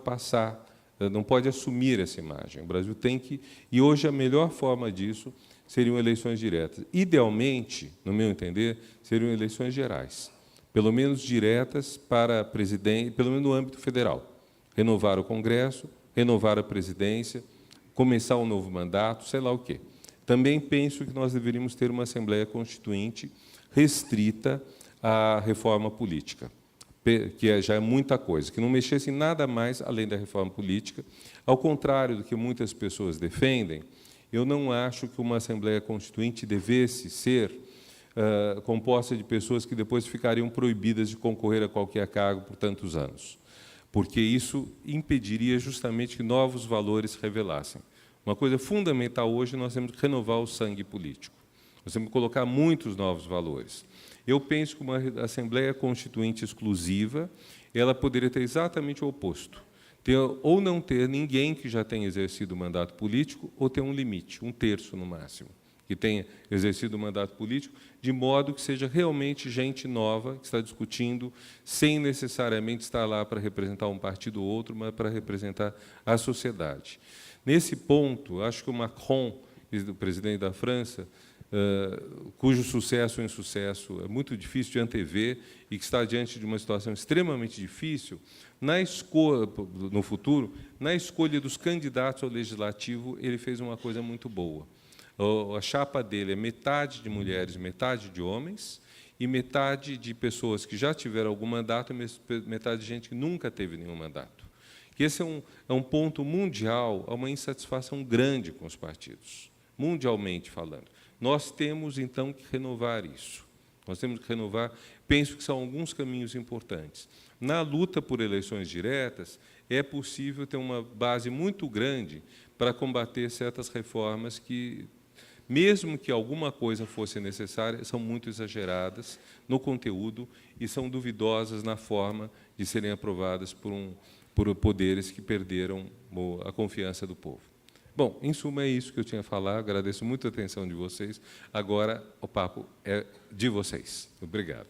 não pode assumir essa imagem. O Brasil tem que... E hoje a melhor forma disso seriam eleições diretas. Idealmente, no meu entender, seriam eleições gerais, pelo menos diretas para presidente, pelo menos no âmbito federal. Renovar o Congresso, renovar a presidência, começar um novo mandato, sei lá o quê. Também penso que nós deveríamos ter uma Assembleia Constituinte restrita à reforma política, que já é muita coisa, que não mexesse em nada mais além da reforma política. Ao contrário do que muitas pessoas defendem, eu não acho que uma Assembleia Constituinte devesse ser composta de pessoas que depois ficariam proibidas de concorrer a qualquer cargo por tantos anos, porque isso impediria justamente que novos valores revelassem. Uma coisa fundamental hoje, nós temos que renovar o sangue político. Nós temos que colocar muitos novos valores. Eu penso que uma Assembleia Constituinte exclusiva, ela poderia ter exatamente o oposto. Ou não ter ninguém que já tenha exercido o mandato político, ou ter um limite, 1/3 no máximo, que tenha exercido o mandato político, de modo que seja realmente gente nova, que está discutindo, sem necessariamente estar lá para representar um partido ou outro, mas para representar a sociedade. Nesse ponto, acho que o Macron, o presidente da França, cujo sucesso ou insucesso é muito difícil de antever e que está diante de uma situação extremamente difícil, no futuro, na escolha dos candidatos ao legislativo, ele fez uma coisa muito boa. A chapa dele é metade de mulheres, metade de homens, e metade de pessoas que já tiveram algum mandato e metade de gente que nunca teve nenhum mandato. Que esse é um ponto mundial, há uma insatisfação grande com os partidos, mundialmente falando. Nós temos, então, que renovar isso. Nós temos que renovar, penso que são alguns caminhos importantes. Na luta por eleições diretas, é possível ter uma base muito grande para combater certas reformas que, mesmo que alguma coisa fosse necessária, são muito exageradas no conteúdo e são duvidosas na forma de serem aprovadas por poderes que perderam a confiança do povo. Bom, em suma, é isso que eu tinha a falar. Agradeço muito a atenção de vocês. Agora, o papo é de vocês. Obrigado.